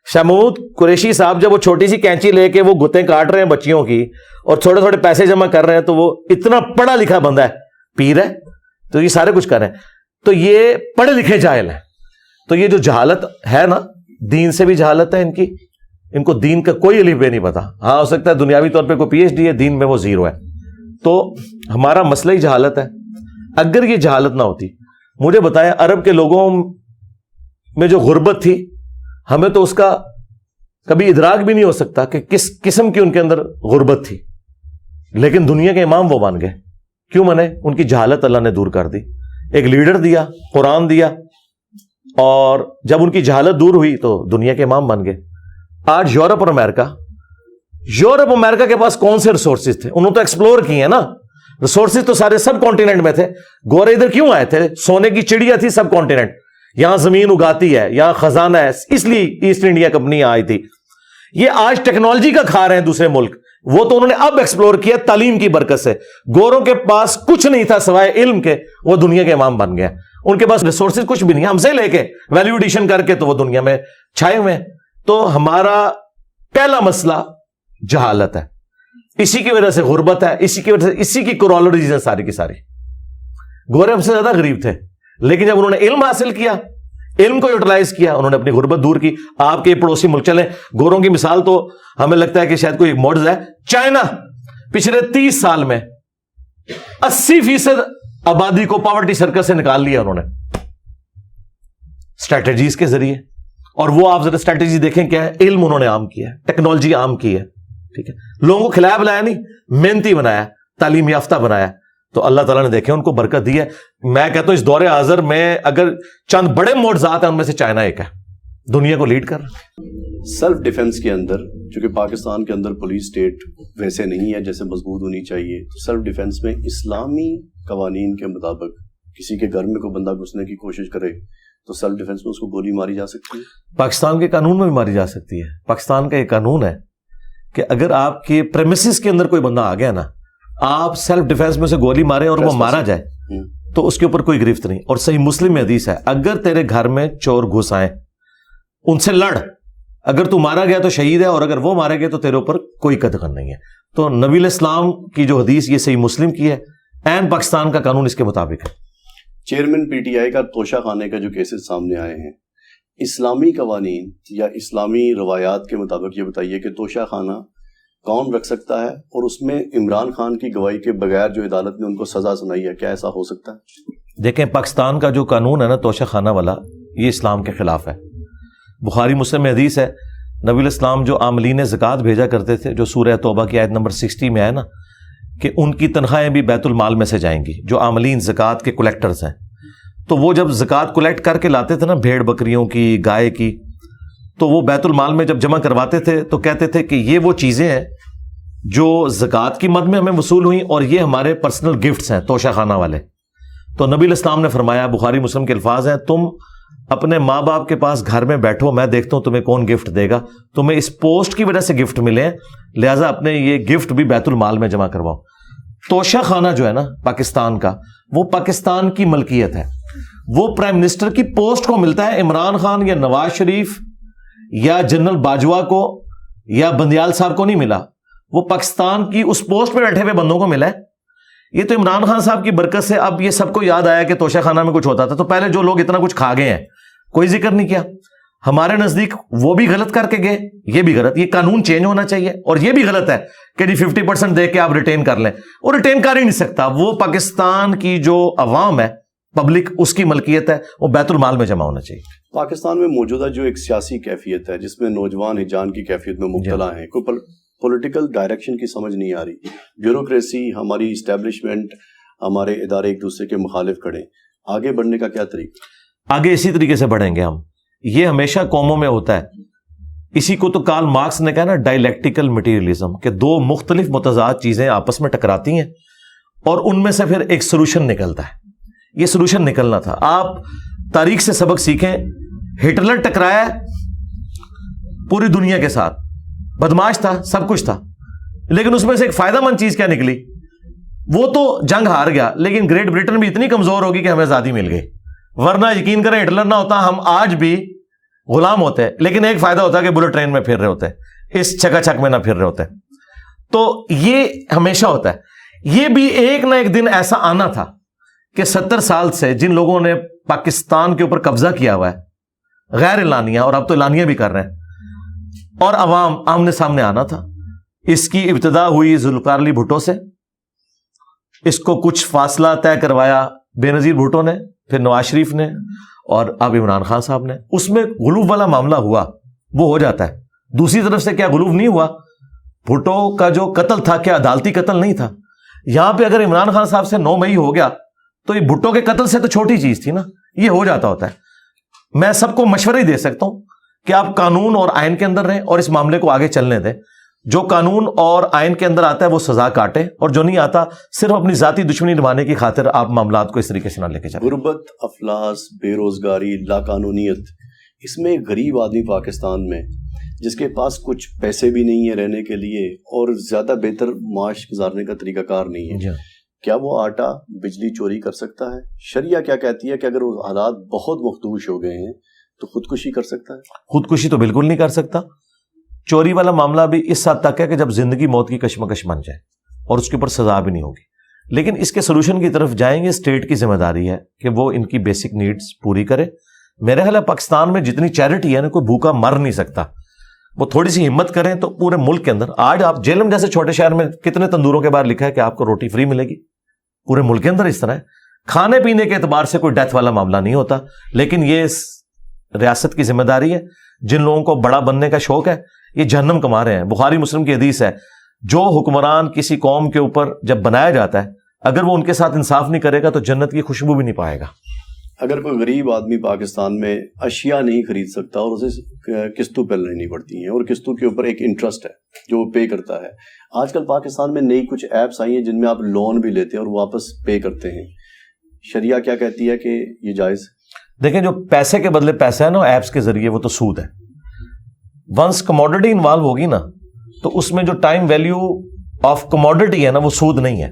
شاہ محمود قریشی صاحب جب وہ چھوٹی سی کینچی لے کے وہ گتیں کاٹ رہے ہیں بچیوں کی اور تھوڑے تھوڑے پیسے جمع کر رہے ہیں تو وہ اتنا پڑھا لکھا بندہ ہے، پیر ہے، تو یہ سارے کچھ کر رہے ہیں. تو یہ پڑھے لکھے جاہل ہیں. تو یہ جو جہالت ہے نا، دین سے بھی جہالت ہے ان کی. ان کو دین کا کوئی الف بے نہیں پتا. ہاں ہو سکتا ہے دنیاوی طور پہ کوئی پی ایچ ڈی ہے، دین میں وہ زیرو ہے. تو ہمارا مسئلہ ہی جہالت ہے. اگر یہ جہالت نہ ہوتی، مجھے بتائیں عرب کے لوگوں میں جو غربت تھی، ہمیں تو اس کا کبھی ادراک بھی نہیں ہو سکتا کہ کس قسم کی ان کے اندر غربت تھی. لیکن دنیا کے امام وہ بن گئے. کیوں بنے؟ ان کی جہالت اللہ نے دور کر دی. ایک لیڈر دیا، قرآن دیا، اور جب ان کی جہالت دور ہوئی تو دنیا کے امام بن گئے. آج یورپ اور امریکہ کے پاس کون سے ریسورسز تھے؟ انہوں تو ایکسپلور کیے ہیں نا. ریسورسز تو سارے سب کانٹیننٹ میں تھے. گورے ادھر کیوں آئے تھے؟ سونے کی چڑیا تھی سب کانٹیننٹ. یہاں زمین اگاتی ہے، یہاں خزانہ ہے، اس لیے ایسٹ انڈیا کمپنی آئی تھی. یہ آج ٹیکنالوجی کا کھا رہے ہیں دوسرے ملک. وہ تو انہوں نے اب ایکسپلور کیا تعلیم کی برکت سے. گوروں کے پاس کچھ نہیں تھا سوائے علم کے، وہ دنیا کے امام بن گئے. ان کے پاس ریسورسز کچھ بھی نہیں، ہم سے لے کے ویلیو ایڈیشن کر کے تو وہ دنیا میں چھائے ہوئے ہیں. تو ہمارا پہلا مسئلہ جہالت ہے. اسی کی وجہ سے غربت ہے، اسی کی وجہ سے، اسی کی کورالریز ہیں ساری کی ساری. گورے ہم سے زیادہ غریب تھے، لیکن جب انہوں نے علم حاصل کیا، علم کو یوٹیلائز کیا، انہوں نے اپنی غربت دور کی. آپ کے پڑوسی ملک چلیں، گوروں کی مثال تو ہمیں لگتا ہے کہ شاید کوئی معجزہ ہے. چائنا پچھلے 30 سال میں 80% آبادی کو پاورٹی سرکل سے نکال لیا انہوں نے اسٹریٹجیز کے ذریعے. اور وہ آپ ذرا اسٹریٹجی دیکھیں کیا ہے. علم انہوں نے عام کیا ہے، ٹیکنالوجی عام کی ہے، ٹھیک ہے. لوگوں کو کھلایا بلایا نہیں، محنتی بنایا، تعلیم یافتہ بنایا. تو اللہ تعالیٰ نے دیکھے ان کو برکت دی ہے. میں کہتا ہوں اس دور حاضر میں اگر چند بڑے معجزات ہیں ان میں سے چائنا ایک ہے. دنیا کو لیڈ کر رہا ہے. سیلف ڈیفenس کے اندر چونکہ پاکستان کے اندر پولیس اسٹیٹ ویسے نہیں ہے جیسے مضبوط ہونی چاہیے، تو سیلف ڈیفenس میں اسلامی قوانین کے مطابق کسی کے گھر میں کوئی بندہ گھسنے کی کوشش کرے تو سیلف ڈیفenس میں اس کو گولی ماری جا سکتی ہے. پاکستان کے قانون میں بھی ماری جا سکتی ہے. پاکستان کا یہ قانون ہے کہ اگر آپ کے پریمیسز کے اندر کوئی بندہ آ گیا نا، آپ سیلف ڈیفenس میں سے گولی مارے اور وہ مارا جائے تو اس کے اوپر کوئی گرفت نہیں. اور صحیح مسلم میں حدیث ہے، اگر تیرے گھر میں چور گھس آئے ان سے لڑ، اگر تو مارا گیا تو شہید ہے، اور اگر وہ مارے گئے تو تیرے اوپر کوئی قتل نہیں ہے. تو نبی علیہ السلام کی جو حدیث یہ صحیح مسلم کی ہے، عین پاکستان کا قانون اس کے مطابق ہے. چیئرمین پی ٹی آئی کا توشہ خانے کا جو کیسز سامنے آئے ہیں، اسلامی قوانین یا اسلامی روایات کے مطابق یہ بتائیے کہ توشہ خانہ کون رکھ سکتا ہے، اور اس میں عمران خان کی گواہی کے بغیر جو عدالت نے ان کو سزا سنائی ہے، کیا ایسا ہو سکتا ہے؟ دیکھیں، پاکستان کا جو قانون ہے نا توشہ خانہ والا، یہ اسلام کے خلاف ہے. بخاری مسلم میں حدیث ہے، نبی علیہ السلام جو عاملین زکوٰۃ بھیجا کرتے تھے، جو سورہ توبہ کی آیت نمبر 60 میں ہے نا، کہ ان کی تنخواہیں بھی بیت المال میں سے جائیں گی، جو عاملین زکوٰۃ کے کلیکٹرز ہیں. تو وہ جب زکوٰۃ کلیکٹ کر کے لاتے تھے نا، بھیڑ بکریوں کی، گائے کی، تو وہ بیت المال میں جب جمع کرواتے تھے تو کہتے تھے کہ یہ وہ چیزیں ہیں جو زکوٰۃ کی مد میں ہمیں وصول ہوئیں، اور یہ ہمارے پرسنل گفٹس ہیں توشہ خانہ والے. تو نبی علیہ السلام نے فرمایا، بخاری مسلم کے الفاظ ہیں، تم اپنے ماں باپ کے پاس گھر میں بیٹھو، میں دیکھتا ہوں تمہیں کون گفٹ دے گا. تمہیں اس پوسٹ کی وجہ سے گفٹ ملے، لہٰذا اپنے یہ گفٹ بھی بیت المال میں جمع کرواؤ. توشہ خانہ جو ہے نا پاکستان کا، وہ پاکستان کی ملکیت ہے. وہ پرائم منسٹر کی پوسٹ کو ملتا ہے، عمران خان یا نواز شریف یا جنرل باجوہ کو یا بندیال صاحب کو نہیں ملا. وہ پاکستان کی اس پوسٹ پہ بیٹھے ہوئے بندوں کو ملا ہے. یہ تو عمران خان صاحب کی برکت سے اب یہ سب کو یاد آیا کہ توشہ خانہ میں کچھ ہوتا تھا. تو پہلے جو لوگ اتنا کچھ کھا گئے ہیں کوئی ذکر نہیں کیا. ہمارے نزدیک وہ بھی غلط کر کے گئے، یہ بھی غلط. یہ قانون چینج ہونا چاہیے. اور یہ بھی غلط ہے کہ جی 50% دے کے آپ ریٹین کر لیں، اور ریٹین کر ہی نہیں سکتا. وہ پاکستان کی جو عوام ہے، پبلک، اس کی ملکیت ہے، وہ بیت المال میں جمع ہونا چاہیے. پاکستان میں موجودہ جو ایک سیاسی کیفیت ہے جس میں نوجوان ہجان کی کیفیت میں مبتلا ہیں، کوئی پولیٹیکل ڈائریکشن کی سمجھ نہیں آ رہی، بیوروکریسی، ہماری اسٹیبلشمنٹ، ہمارے ادارے ایک دوسرے کے مخالف کھڑے. آگے بڑھنے کا کیا طریقہ؟ آگے اسی طریقے سے بڑھیں گے ہم. یہ ہمیشہ قوموں میں ہوتا ہے. اسی کو تو کارل مارکس نے کہا نا، ڈائلیکٹیکل مٹیریلزم، کہ دو مختلف متضاد چیزیں آپس میں ٹکراتی ہیں اور ان میں سے پھر ایک سولوشن نکلتا ہے. یہ سولوشن نکلنا تھا. آپ تاریخ سے سبق سیکھیں. ہٹلر ٹکرایا پوری دنیا کے ساتھ، بدماش تھا، سب کچھ تھا، لیکن اس میں سے ایک فائدہ مند چیز کیا نکلی؟ وہ تو جنگ ہار گیا، لیکن گریٹ برٹن بھی اتنی کمزور ہوگی کہ ہمیں آزادی مل گئی. ورنہ یقین کریں ہٹلر نہ ہوتا ہم آج بھی غلام ہوتے. لیکن ایک فائدہ ہوتا کہ بلٹ ٹرین میں پھر رہے ہوتے، اس چکا چک میں نہ پھر رہے ہوتے. تو یہ ہمیشہ ہوتا ہے. یہ بھی ایک نہ ایک دن ایسا آنا تھا کہ 70 سال سے جن لوگوں نے پاکستان کے اوپر قبضہ کیا ہوا ہے غیر اعلانیہ، اور اب تو اعلانیہ بھی کر رہے ہیں، اور عوام آمنے سامنے آنا تھا. اس کی ابتدا ہوئی ذوالفقار علی بھٹو سے. اس کو کچھ فاصلہ طے کروایا بے نظیر بھٹو نے، پھر نواز شریف نے، اور اب عمران خان صاحب نے. اس میں غلوف والا معاملہ ہوا، وہ ہو جاتا ہے. دوسری طرف سے کیا غلوف نہیں ہوا؟ بھٹو کا جو قتل تھا کیا عدالتی قتل نہیں تھا؟ یہاں پہ اگر عمران خان صاحب سے 9 مئی ہو گیا تو یہ بھٹو کے قتل سے تو چھوٹی چیز تھی نا. یہ ہو جاتا ہوتا ہے. میں سب کو مشورہ ہی دے سکتا ہوں کہ آپ قانون اور آئین کے اندر رہیں اور اس معاملے کو آگے چلنے دیں. جو قانون اور آئین کے اندر آتا ہے وہ سزا کاٹے، اور جو نہیں آتا صرف اپنی ذاتی دشمنی نبھانے کی خاطر آپ معاملات کو اس طریقے سے نہ لے کے چلیں. غربت، افلاس، بے روزگاری، لاقانونیت، اس میں ایک غریب آدمی پاکستان میں جس کے پاس کچھ پیسے بھی نہیں ہیں رہنے کے لیے اور زیادہ بہتر معاش گزارنے کا طریقہ کار نہیں ہے، کیا وہ آٹا بجلی چوری کر سکتا ہے؟ شریعہ کیا کہتی ہے کہ اگر وہ حالات بہت مخدوش ہو گئے ہیں تو خودکشی کر سکتا ہے؟ خودکشی تو بالکل نہیں کر سکتا. چوری والا معاملہ بھی اس حد تک ہے کہ جب زندگی موت کی کشمکش بن جائے اور اس کے اوپر سزا بھی نہیں ہوگی. لیکن اس کے سلوشن کی طرف جائیں گے. اسٹیٹ کی ذمہ داری ہے کہ وہ ان کی بیسک نیڈز پوری کرے. میرے خیال ہے پاکستان میں جتنی چیریٹی ہے نا، کوئی بھوکا مر نہیں سکتا. وہ تھوڑی سی ہمت کریں تو پورے ملک کے اندر، آج آپ جیلم جیسے چھوٹے شہر میں کتنے تندوروں کے باہر لکھا ہے کہ آپ کو روٹی فری ملے گی. پورے ملک کے اندر اس طرح ہے. کھانے پینے کے اعتبار سے کوئی ڈیتھ والا معاملہ نہیں ہوتا. لیکن یہ ریاست کی ذمہ داری ہے. جن لوگوں کو بڑا بننے کا شوق ہے یہ جہنم کما رہے ہیں. بخاری مسلم کی حدیث ہے، جو حکمران کسی قوم کے اوپر جب بنایا جاتا ہے اگر وہ ان کے ساتھ انصاف نہیں کرے گا تو جنت کی خوشبو بھی نہیں پائے گا. اگر کوئی غریب آدمی پاکستان میں اشیاء نہیں خرید سکتا اور اسے قسطوں پہ لینی پڑتی ہیں اور قسطوں کے اوپر ایک انٹرسٹ ہے جو وہ پے کرتا ہے. آج کل پاکستان میں نئی کچھ ایپس آئی ہیں جن میں آپ لون بھی لیتے ہیں اور واپس پے کرتے ہیں. شریعہ کیا کہتی ہے کہ یہ جائز؟ دیکھیں جو پیسے کے بدلے پیسہ ہے نا ایپس کے ذریعے وہ تو سود ہے. ونس کموڈٹی انوالو ہوگی نا تو اس میں جو ٹائم ویلیو آف کموڈٹی ہے نا وہ سود نہیں ہے.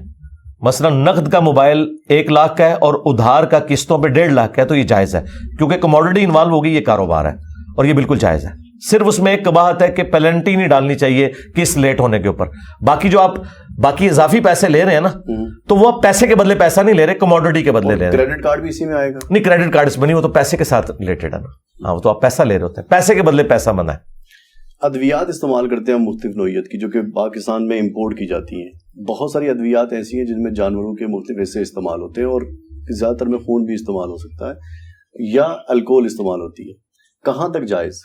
مثلا نقد کا موبائل 1 لاکھ کا ہے اور ادھار کا قسطوں پہ 1.5 لاکھ کا ہے تو یہ جائز ہے کیونکہ کموڈٹی انوالو ہوگی, یہ کاروبار ہے اور یہ بالکل جائز ہے. صرف اس میں ایک قباحت ہے کہ پینلٹی نہیں ڈالنی چاہیے قسط لیٹ ہونے کے اوپر. باقی جو آپ باقی اضافی پیسے لے رہے ہیں نا تو وہ آپ پیسے کے بدلے پیسہ نہیں لے رہے, کموڈٹی کے بدلے لے رہے ہیں. کریڈٹ کارڈ بھی اسی میں آئے گا؟ نہیں, کریڈٹ کارڈ اس میں نہیں, وہ تو پیسے کے ساتھ ریلیٹڈ ہے نا. ہاں, وہ تو آپ پیسہ لے رہے ہوتے ہیں, پیسے کے بدلے پیسہ منع ہے. ادویات استعمال کرتے ہیں مختلف نوعیت کی جو کہ پاکستان میں امپورٹ کی جاتی ہیں. بہت ساری ادویات ایسی ہیں جن میں جانوروں کے مختلف حصے استعمال ہوتے ہیں اور زیادہ تر میں خون بھی استعمال ہو سکتا ہے یا الکوہل استعمال ہوتی ہے. کہاں تک جائز؟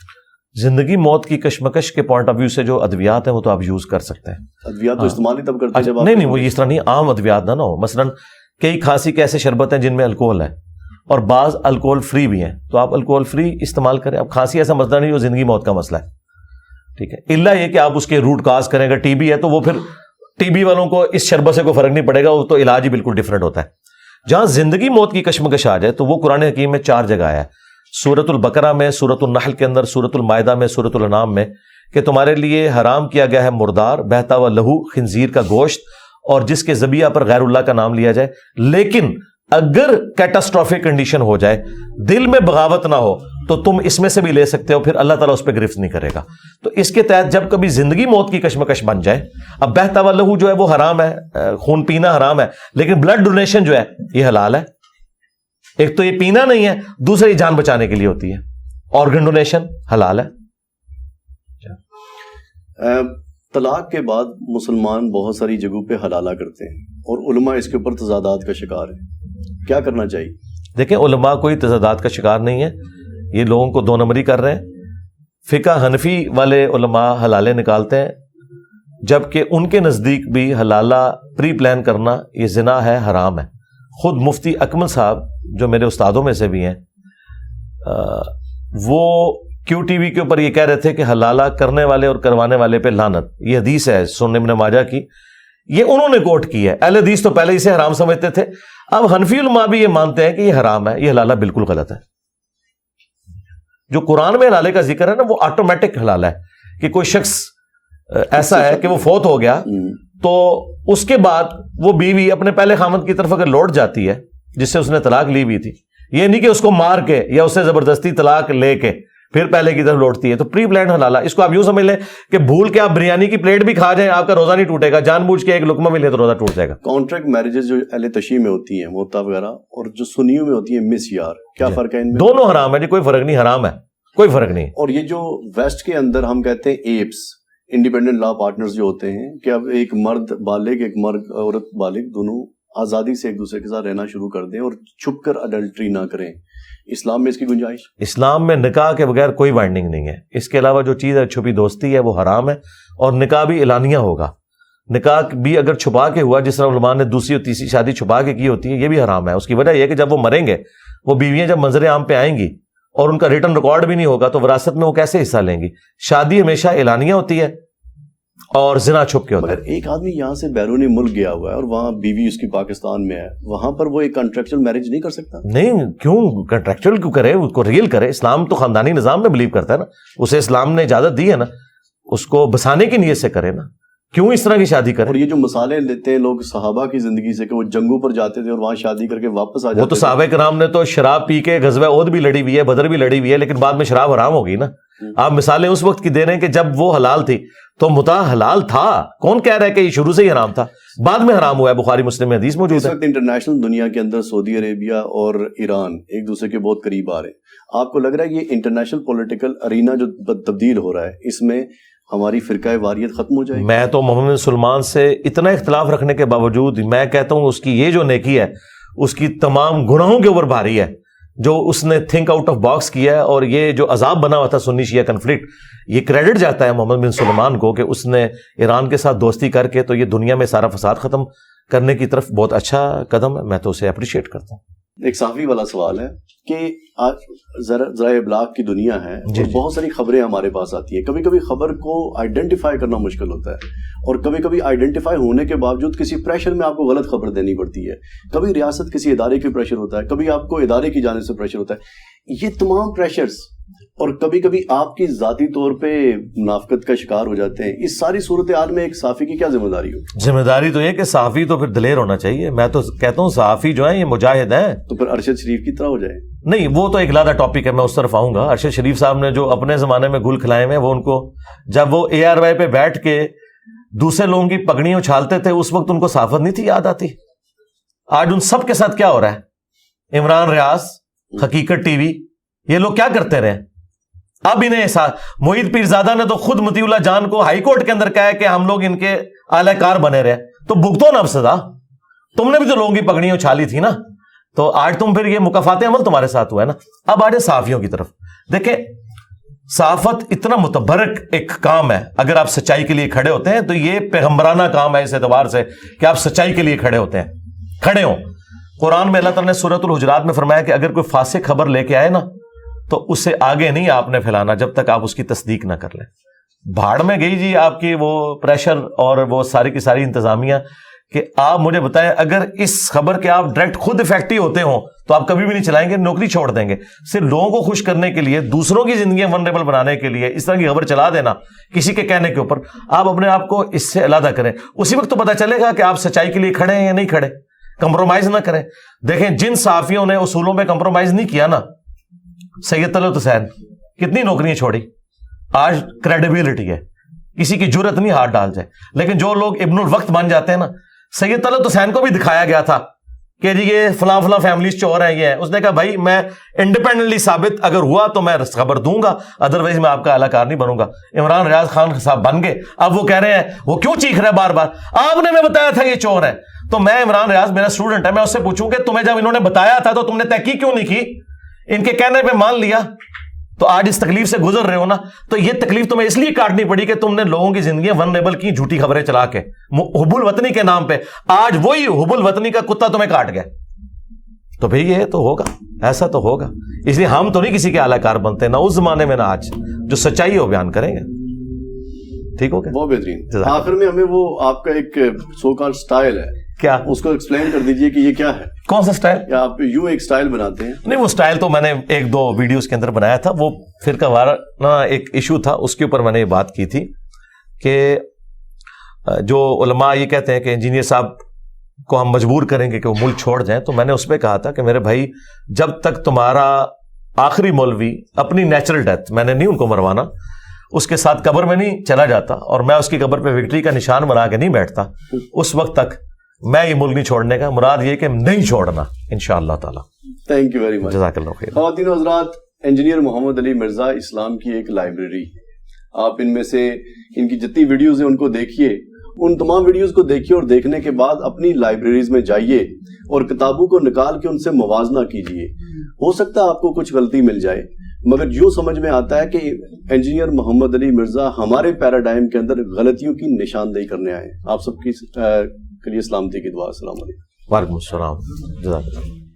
زندگی موت کی کشمکش کے پوائنٹ آف ویو سے جو ادویات ہیں وہ تو آپ یوز کر سکتے ہیں. ادویات تو استعمال ہی تب کرتے ہیں جب نہیں, وہ اس طرح نہیں, عام ادویات نہ ہو. مثلا کئی کھانسی کے ایسے شربت ہیں جن میں الکوہل ہے اور بعض الکوہل فری بھی ہیں, تو آپ الکوہل فری استعمال کریں. اب کھانسی ایسا مسئلہ نہیں جو زندگی موت کا مسئلہ ہے, ٹھیک ہے, الا یہ کہ آپ اس کے روٹ کاز کریں. اگر ٹی بی ہے تو وہ پھر ٹی بی والوں کو اس شربت سے کوئی فرق نہیں پڑے گا, وہ تو علاج ہی بالکل ڈفرینٹ ہوتا ہے. جہاں زندگی موت کی کشمکش آ جائے تو وہ قرآن حکیم میں 4 جگہ آیا ہے. سورۃ البقرہ میں, سورۃ النحل کے اندر, سورۃ المائدہ میں, سورۃ الانعام میں, کہ تمہارے لیے حرام کیا گیا ہے مردار, بہتا ہوا لہو, خنزیر کا گوشت اور جس کے ذبیحہ پر غیر اللہ کا نام لیا جائے. لیکن اگر کیٹاسٹرافک کنڈیشن ہو جائے, دل میں بغاوت نہ ہو, تو تم اس میں سے بھی لے سکتے ہو, پھر اللہ تعالیٰ اس پہ گرفت نہیں کرے گا. تو اس کے تحت جب کبھی زندگی موت کی کشمکش بن جائے, اب بہتا ہوا لہو جو ہے وہ حرام ہے, خون پینا حرام ہے, لیکن بلڈ ڈونیشن جو ہے یہ حلال ہے. ایک تو یہ پینا نہیں ہے, دوسرا یہ جان بچانے کے لیے ہوتی ہے. آرگن ڈونیشن حلال ہے. طلاق کے بعد مسلمان بہت ساری جگہوں پہ حلالہ کرتے ہیں اور علماء اس کے اوپر تضادات کا شکار ہیں. کیا کرنا چاہیے؟ دیکھیں علماء کوئی تضادات کا شکار نہیں ہے, یہ لوگوں کو 2 نمبری کر رہے ہیں. فقہ حنفی والے علماء حلالے نکالتے ہیں, جبکہ ان کے نزدیک بھی حلالہ پری پلان کرنا یہ زنا ہے, حرام ہے. خود مفتی اکمل صاحب جو میرے استادوں میں سے بھی ہیں, وہ کیو ٹی وی کے اوپر یہ کہہ رہے تھے کہ حلالہ کرنے والے اور کروانے والے پہ لعنت. یہ حدیث ہے سنن ابن ماجہ کی, یہ انہوں نے کوٹ کی ہے. اہل حدیث تو پہلے اسے حرام سمجھتے تھے, اب حنفی علماء بھی یہ مانتے ہیں کہ یہ حرام ہے, یہ حلالہ بالکل غلط ہے. جو قرآن میں حلالے کا ذکر ہے نا وہ آٹومیٹک حلالہ ہے, کہ کوئی شخص ایسا ہے کہ وہ فوت ہو گیا تو اس کے بعد وہ بیوی اپنے پہلے خامند کی طرف اگر لوٹ جاتی ہے جس سے اس نے طلاق لی ہوئی تھی, یہ نہیں کہ اس کو مار کے یا اس سے زبردستی طلاق لے کے پھر پہلے کی طرف لوٹتی ہے, تو پری پلانڈ حلالہ. اس کو آپ یوں سمجھ لیں کہ بھول کے آپ بریانی کی پلیٹ بھی کھا جائیں آپ کا روزہ نہیں ٹوٹے گا, جان بوجھ کے ایک لقمہ بھی لے تو روزہ ٹوٹ جائے گا. کانٹریکٹ میرجز جو اہل تشیع میں ہوتی ہیں موتا وغیرہ اور جو سنیوں میں ہوتی ہیں مس یار, کیا فرق ہے ان میں؟ دونوں حرام ہے جی, کوئی فرق نہیں, حرام ہے, کوئی فرق نہیں. اور یہ جو ویسٹ کے اندر ہم کہتے ہیں ایپس, انڈیپینڈنٹ لا پارٹنرز جو ہوتے ہیں, کہ اب ایک مرد بالغ ایک مرد عورت بالغ دونوں آزادی سے ایک دوسرے کے ساتھ رہنا شروع کر دیں اور چھپ کر اڈلٹری نہ کریں, اسلام میں اس کی گنجائش؟ اسلام میں نکاح کے بغیر کوئی بائنڈنگ نہیں ہے. اس کے علاوہ جو چیز ہے چھپی دوستی ہے وہ حرام ہے, اور نکاح بھی اعلانیہ ہوگا. نکاح بھی اگر چھپا کے ہوا, جس طرح علماء نے دوسری اور تیسری شادی چھپا کے کی ہوتی ہے, یہ بھی حرام ہے. اس کی وجہ یہ ہے کہ جب وہ مریں گے, وہ بیویاں جب منظر عام پہ آئیں گی اور ان کا ریٹن ریکارڈ بھی نہیں ہوگا تو وراثت میں وہ کیسے حصہ لیں گی. شادی ہمیشہ اعلانیہ ہوتی ہے اور زنا چھپ کے ہوتا ہے. مگر ایک آدمی یہاں سے بیرونی ملک گیا ہوا ہے اور وہاں بیوی اس کی پاکستان میں ہے, وہاں پر وہ ایک کنٹریکچوئل میرج نہیں کر سکتا؟ نہیں, کیوں کنٹریکچوئل کیوں کرے, اس کو ریل کرے. اسلام تو خاندانی نظام میں بلیو کرتا ہے نا, اسے اسلام نے اجازت دی ہے نا, اس کو بسانے کی نیت سے کرے نا, کیوں اس طرح کی شادی کرے. اور یہ جو مثالیں لیتے ہیں لوگ صحابہ کی زندگی سے کہ وہ جنگوں پر جاتے تھے اور وہاں شادی کر کے واپس آ جاتے, وہ تو صحابہ کرام نے تو شراب پی کے غزوہ احد بھی لڑی ہوئی ہے, بدر بھی لڑی ہوئی ہے, لیکن بعد میں شراب حرام ہوگی نا. آپ مثالیں اس وقت کی دے رہے ہیں کہ جب وہ حلال تھی تو متع حلال تھا. کون کہہ رہا ہے کہ یہ شروع سے ہی حرام تھا, بعد میں حرام ہوا ہے؟ بخاری مسلم میں حدیث موجود ہے. اس وقت انٹرنیشنل دنیا کے اندر سعودی عربیہ اور ایران ایک دوسرے کے بہت قریب آ رہے ہیں. آپ کو لگ رہا ہے یہ انٹرنیشنل پولیٹیکل ارینا جو تبدیل ہو رہا ہے, اس میں ہماری فرقہ واریت ختم ہو جائے گی؟ میں تو محمد بن سلمان سے اتنا اختلاف رکھنے کے باوجود میں کہتا ہوں اس کی یہ جو نیکی ہے اس کی تمام گناہوں کے اوپر بھاری ہے جو اس نے تھنک آؤٹ آف باکس کیا ہے. اور یہ جو عذاب بنا ہوا تھا سنی شیعہ کنفلکٹ, یہ کریڈٹ جاتا ہے محمد بن سلمان کو کہ اس نے ایران کے ساتھ دوستی کر کے تو یہ دنیا میں سارا فساد ختم کرنے کی طرف بہت اچھا قدم ہے. میں تو اسے اپریشیٹ کرتا ہوں. ایک صحافی والا سوال ہے کہ ذرائع ابلاغ کی دنیا ہے اور بہت ساری خبریں ہمارے پاس آتی ہیں. کبھی کبھی خبر کو آئیڈینٹیفائی کرنا مشکل ہوتا ہے, اور کبھی کبھی آئیڈینٹیفائی ہونے کے باوجود کسی پریشر میں آپ کو غلط خبر دینی پڑتی ہے. کبھی ریاست کسی ادارے کی پریشر ہوتا ہے, کبھی آپ کو ادارے کی جانب سے پریشر ہوتا ہے. یہ تمام پریشرز اور کبھی کبھی آپ کی ذاتی طور پہ منافقت کا شکار ہو جاتے ہیں. اس ساری صورتحال میں ایک صحافی کی کیا ذمہ داری ہو؟ ذمہ داری تو یہ کہ صحافی تو پھر دلیر ہونا چاہیے. میں تو کہتا ہوں صحافی جو ہیں یہ مجاہد ہیں. تو پھر ارشد شریف کی طرح ہو جائے. نہیں, وہ تو ایک علیحدہ ٹاپک ہے, میں اس طرف آؤں گا. ارشد شریف صاحب نے جو اپنے زمانے میں گل کھلائے ہیں, وہ ان کو جب وہ ARY پہ بیٹھ کے دوسرے لوگوں کی پگڑی اچھالتے تھے اس وقت ان کو صحافت نہیں تھی یاد آتی. آج ان سب کے ساتھ کیا ہو رہا ہے؟ عمران ریاض, حقیقت ٹی وی, یہ لوگ کیا کرتے رہے؟ اب انہیں معید پیرزادہ نے تو خود مطیع اللہ جان کو ہائی کورٹ کے اندر کہا ہے کہ ہم لوگ ان کے اعلی کار بنے رہے, تو بھگتو نا اب سزا. تم نے بھی تو لوگوں کی پگڑیاں اچھالی تھی نا, تو آج تم پھر یہ مکافات عمل تمہارے ساتھ ہوا ہے نا. اب آج صحافیوں کی طرف دیکھیں, صحافت اتنا متبرک ایک کام ہے. اگر آپ سچائی کے لیے کھڑے ہوتے ہیں تو یہ پیغمبرانہ کام ہے اس اعتبار سے کہ آپ سچائی کے لیے کھڑے ہوتے ہیں, کھڑے ہوں. قرآن میں اللہ تعالیٰ نے سورۃ الحجرات میں فرمایا کہ اگر کوئی فاسق خبر لے کے آئے نا تو اسے آگے نہیں آپ نے پھیلانا جب تک آپ اس کی تصدیق نہ کر لیں. بھاڑ میں گئی جی آپ کی وہ پریشر اور وہ ساری کی ساری انتظامیہ, کہ آپ مجھے بتائیں اگر اس خبر کے آپ ڈائریکٹ خود افیکٹو ہوتے ہوں تو آپ کبھی بھی نہیں چلائیں گے, نوکری چھوڑ دیں گے. صرف لوگوں کو خوش کرنے کے لیے, دوسروں کی زندگیاں ونریبل بنانے کے لیے اس طرح کی خبر چلا دینا کسی کے کہنے کے اوپر, آپ اپنے آپ کو اس سے علیحدہ کریں. اسی وقت تو پتہ چلے گا کہ آپ سچائی کے لیے کھڑے ہیں یا نہیں کھڑے. کمپرومائز نہ کریں. دیکھیں جن صحافیوں نے اصولوں پہ کمپرومائز نہیں کیا نا, سید طلعت حسین کتنی نوکریاں چھوڑی, آج کریڈیبلٹی ہے, کسی کی جرت نہیں ہاتھ ڈال جائے. لیکن جو لوگ ابن الوقت بن جاتے ہیں نا, سید طلعت حسین کو بھی دکھایا گیا تھا کہ جی یہ فلاں فلاں فیملیز چور ہیں, یہ ہے. اس نے کہا بھائی میں انڈیپینڈنٹلی ثابت اگر ہوا تو میں خبر دوں گا, ادروائز میں آپ کا اعلی کار نہیں بنوں گا. عمران ریاض خان صاحب بن گئے, اب وہ کہہ رہے ہیں وہ کیوں چیخ رہے بار بار, آپ نے میں بتایا تھا یہ چور ہے. تو میں عمران ریاض میرا اسٹوڈنٹ ہے, میں اس سے پوچھوں کہ تمہیں جب انہوں نے بتایا تھا تو تم نے تحقیق کیوں نہیں کی, ان کے کہنے پہ مان لیا. تو آج اس تکلیف سے گزر رہے ہو نا, تو یہ تکلیف تمہیں اس لیے کاٹنی پڑی کہ تم نے لوگوں کی زندگیاں ونریبل کی جھوٹی خبریں چلا کے حب الوطنی کے نام پہ. آج وہی حب الوطنی کا کتا تمہیں کاٹ گیا. تو بھئی یہ تو ہوگا, ایسا تو ہوگا. اس لیے ہم تو نہیں کسی کے اعلی کار بنتے, نہ اس زمانے میں نہ آج. جو سچائی ہے وہ بیان کریں گے. ٹھیک ہو گیا, بہت بہترین. آخر میں ہمیں وہ آپ کا ایک سو کال سٹائل ہے, کیا اس کو ایکسپلین کر دیجئے کہ یہ کیا ہے. کون سا سٹائل؟ یا آپ یوں ایک سٹائل بناتے ہیں؟ نہیں, وہ سٹائل تو میں نے ایک دو ویڈیوز کے اندر بنایا تھا. وہ فرقہ وارانہ ایک ایشو تھا, اس کے اوپر میں نے یہ بات کی تھی کہ جو علماء یہ کہتے ہیں کہ انجینئر صاحب کو ہم مجبور کریں گے کہ وہ ملک چھوڑ جائیں, تو میں نے اس پہ کہا تھا کہ میرے بھائی جب تک تمہارا آخری مولوی اپنی نیچرل ڈیتھ, میں نے نہیں ان کو مروانا, اس کے ساتھ قبر میں نہیں چلا جاتا اور میں اس کی قبر پہ وکٹری کا نشان بنا کے نہیں بیٹھتا, اس وقت تک میں یہ ملک نہیں چھوڑنے کا. مراد یہ کہ نہیں چھوڑنا انشاءاللہ تعالی. Thank you very much. جزاک اللہ خیر. خواتین و حضرات, انجینئر محمد علی مرزا اسلام کی ایک لائبریری, آپ ان میں سے ان کی جتنی ویڈیوز ہیں ان کو دیکھیے, ان تمام ویڈیوز کو دیکھیے اور دیکھنے کے بعد اپنی لائبریریز میں جائیے اور کتابوں کو نکال کے ان سے موازنہ کیجیے. ہو سکتا ہے آپ کو کچھ غلطی مل جائے, مگر یوں سمجھ میں آتا ہے کہ انجینئر محمد علی مرزا ہمارے پیراڈائم کے اندر غلطیوں کی نشاندہی کرنے آئے. آپ سب کی کے لیے سلامتی کی دعا. السلام علیکم. وعلیکم السلام. جزاک اللہ.